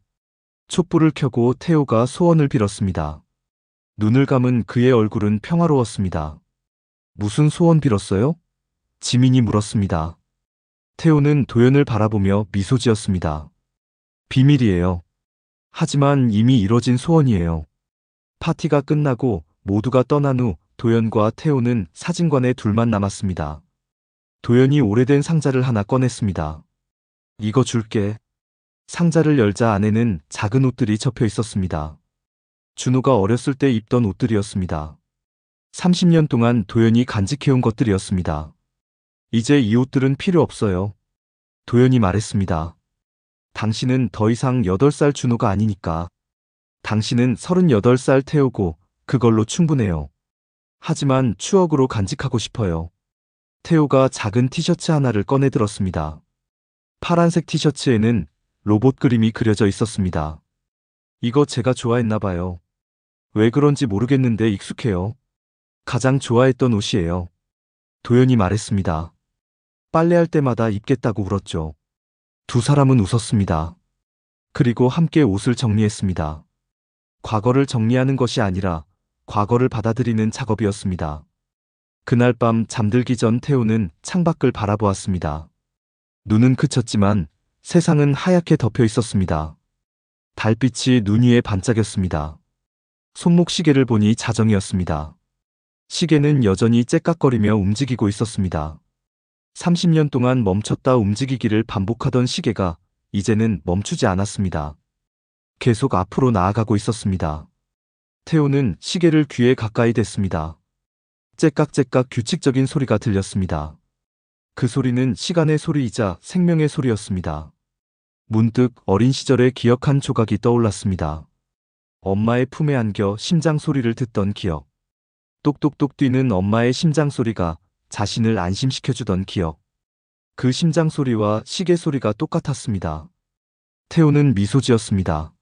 촛불을 켜고 태호가 소원을 빌었습니다. 눈을 감은 그의 얼굴은 평화로웠습니다. 무슨 소원 빌었어요? 지민이 물었습니다. 태호는 도연을 바라보며 미소 지었습니다. 비밀이에요. 하지만 이미 이뤄진 소원이에요. 파티가 끝나고 모두가 떠난 후 도연과 태호는 사진관에 둘만 남았습니다. 도연이 오래된 상자를 하나 꺼냈습니다. 이거 줄게. 상자를 열자 안에는 작은 옷들이 접혀 있었습니다. 준호가 어렸을 때 입던 옷들이었습니다. 30년 동안 도연이 간직해온 것들이었습니다. 이제 이 옷들은 필요 없어요. 도연이 말했습니다. 당신은 더 이상 8살 준호가 아니니까. 당신은 38살 태우고 그걸로 충분해요. 하지만 추억으로 간직하고 싶어요. 태호가 작은 티셔츠 하나를 꺼내 들었습니다. 파란색 티셔츠에는 로봇 그림이 그려져 있었습니다. 이거 제가 좋아했나 봐요. 왜 그런지 모르겠는데 익숙해요. 가장 좋아했던 옷이에요. 도연이 말했습니다. 빨래할 때마다 입겠다고 울었죠. 두 사람은 웃었습니다. 그리고 함께 옷을 정리했습니다. 과거를 정리하는 것이 아니라 과거를 받아들이는 작업이었습니다. 그날 밤 잠들기 전 태호는 창밖을 바라보았습니다. 눈은 그쳤지만 세상은 하얗게 덮여 있었습니다. 달빛이 눈 위에 반짝였습니다. 손목 시계를 보니 자정이었습니다. 시계는 여전히 째깍거리며 움직이고 있었습니다. 30년 동안 멈췄다 움직이기를 반복하던 시계가 이제는 멈추지 않았습니다. 계속 앞으로 나아가고 있었습니다. 태호는 시계를 귀에 가까이 댔습니다. 째깍째깍 규칙적인 소리가 들렸습니다. 그 소리는 시간의 소리이자 생명의 소리였습니다. 문득 어린 시절의 기억 한 조각이 떠올랐습니다. 엄마의 품에 안겨 심장 소리를 듣던 기억. 똑똑똑 뛰는 엄마의 심장 소리가 자신을 안심시켜주던 기억. 그 심장 소리와 시계 소리가 똑같았습니다. 태호는 미소 지었습니다.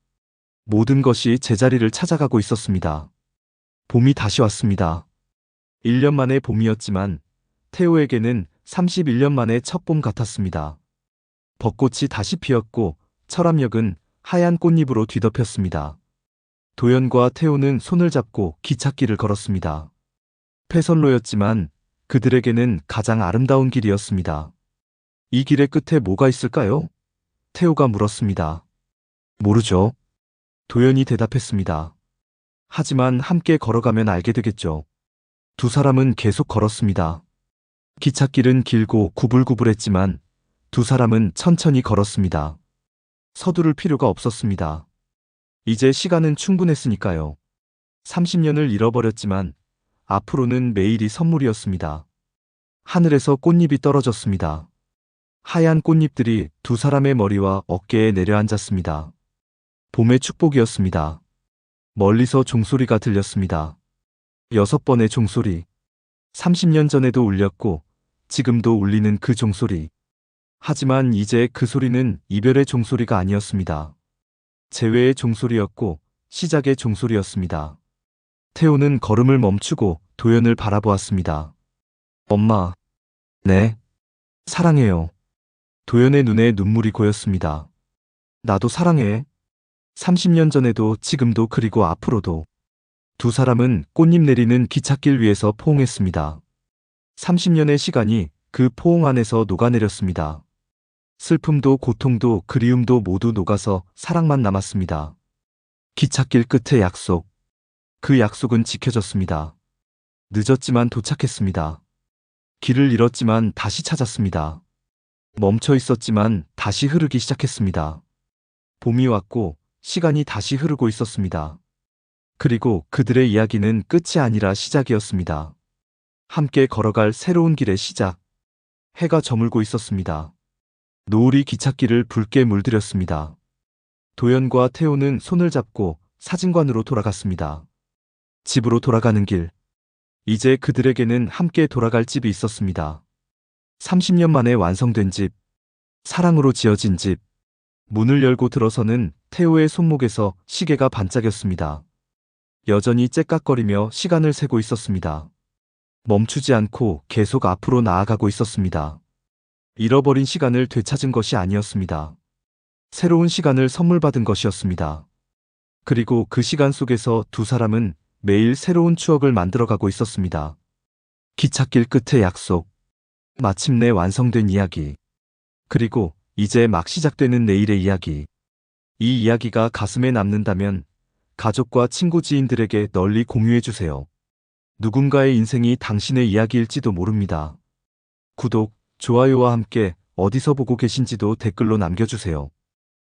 모든 것이 제자리를 찾아가고 있었습니다. 봄이 다시 왔습니다. 1년 만의 봄이었지만 태호에게는 31년 만의 첫 봄 같았습니다. 벚꽃이 다시 피었고 철암역은 하얀 꽃잎으로 뒤덮였습니다. 도연과 태호는 손을 잡고 기찻길을 걸었습니다. 폐선로였지만 그들에게는 가장 아름다운 길이었습니다. 이 길의 끝에 뭐가 있을까요? 태호가 물었습니다. 모르죠. 도연이 대답했습니다. 하지만 함께 걸어가면 알게 되겠죠. 두 사람은 계속 걸었습니다. 기찻길은 길고 구불구불했지만 두 사람은 천천히 걸었습니다. 서두를 필요가 없었습니다. 이제 시간은 충분했으니까요. 30년을 잃어버렸지만 앞으로는 매일이 선물이었습니다. 하늘에서 꽃잎이 떨어졌습니다. 하얀 꽃잎들이 두 사람의 머리와 어깨에 내려앉았습니다. 봄의 축복이었습니다. 멀리서 종소리가 들렸습니다. 6번의 종소리. 30년 전에도 울렸고 지금도 울리는 그 종소리. 하지만 이제 그 소리는 이별의 종소리가 아니었습니다. 재회의 종소리였고 시작의 종소리였습니다. 태호는 걸음을 멈추고 도연을 바라보았습니다. 엄마. 네. 사랑해요. 도연의 눈에 눈물이 고였습니다. 나도 사랑해. 30년 전에도 지금도 그리고 앞으로도. 두 사람은 꽃잎 내리는 기찻길 위에서 포옹했습니다. 30년의 시간이 그 포옹 안에서 녹아내렸습니다. 슬픔도 고통도 그리움도 모두 녹아서 사랑만 남았습니다. 기찻길 끝의 약속. 그 약속은 지켜졌습니다. 늦었지만 도착했습니다. 길을 잃었지만 다시 찾았습니다. 멈춰 있었지만 다시 흐르기 시작했습니다. 봄이 왔고 시간이 다시 흐르고 있었습니다. 그리고 그들의 이야기는 끝이 아니라 시작이었습니다. 함께 걸어갈 새로운 길의 시작. 해가 저물고 있었습니다. 노을이 기찻길을 붉게 물들였습니다. 도연과 태호는 손을 잡고 사진관으로 돌아갔습니다. 집으로 돌아가는 길. 이제 그들에게는 함께 돌아갈 집이 있었습니다. 30년 만에 완성된 집. 사랑으로 지어진 집. 문을 열고 들어서는 태호의 손목에서 시계가 반짝였습니다. 여전히 째깍거리며 시간을 세고 있었습니다. 멈추지 않고 계속 앞으로 나아가고 있었습니다. 잃어버린 시간을 되찾은 것이 아니었습니다. 새로운 시간을 선물 받은 것이었습니다. 그리고 그 시간 속에서 두 사람은 매일 새로운 추억을 만들어가고 있었습니다. 기찻길 끝의 약속. 마침내 완성된 이야기. 그리고 이제 막 시작되는 내일의 이야기. 이 이야기가 가슴에 남는다면 가족과 친구 지인들에게 널리 공유해주세요. 누군가의 인생이 당신의 이야기일지도 모릅니다. 구독, 좋아요와 함께 어디서 보고 계신지도 댓글로 남겨주세요.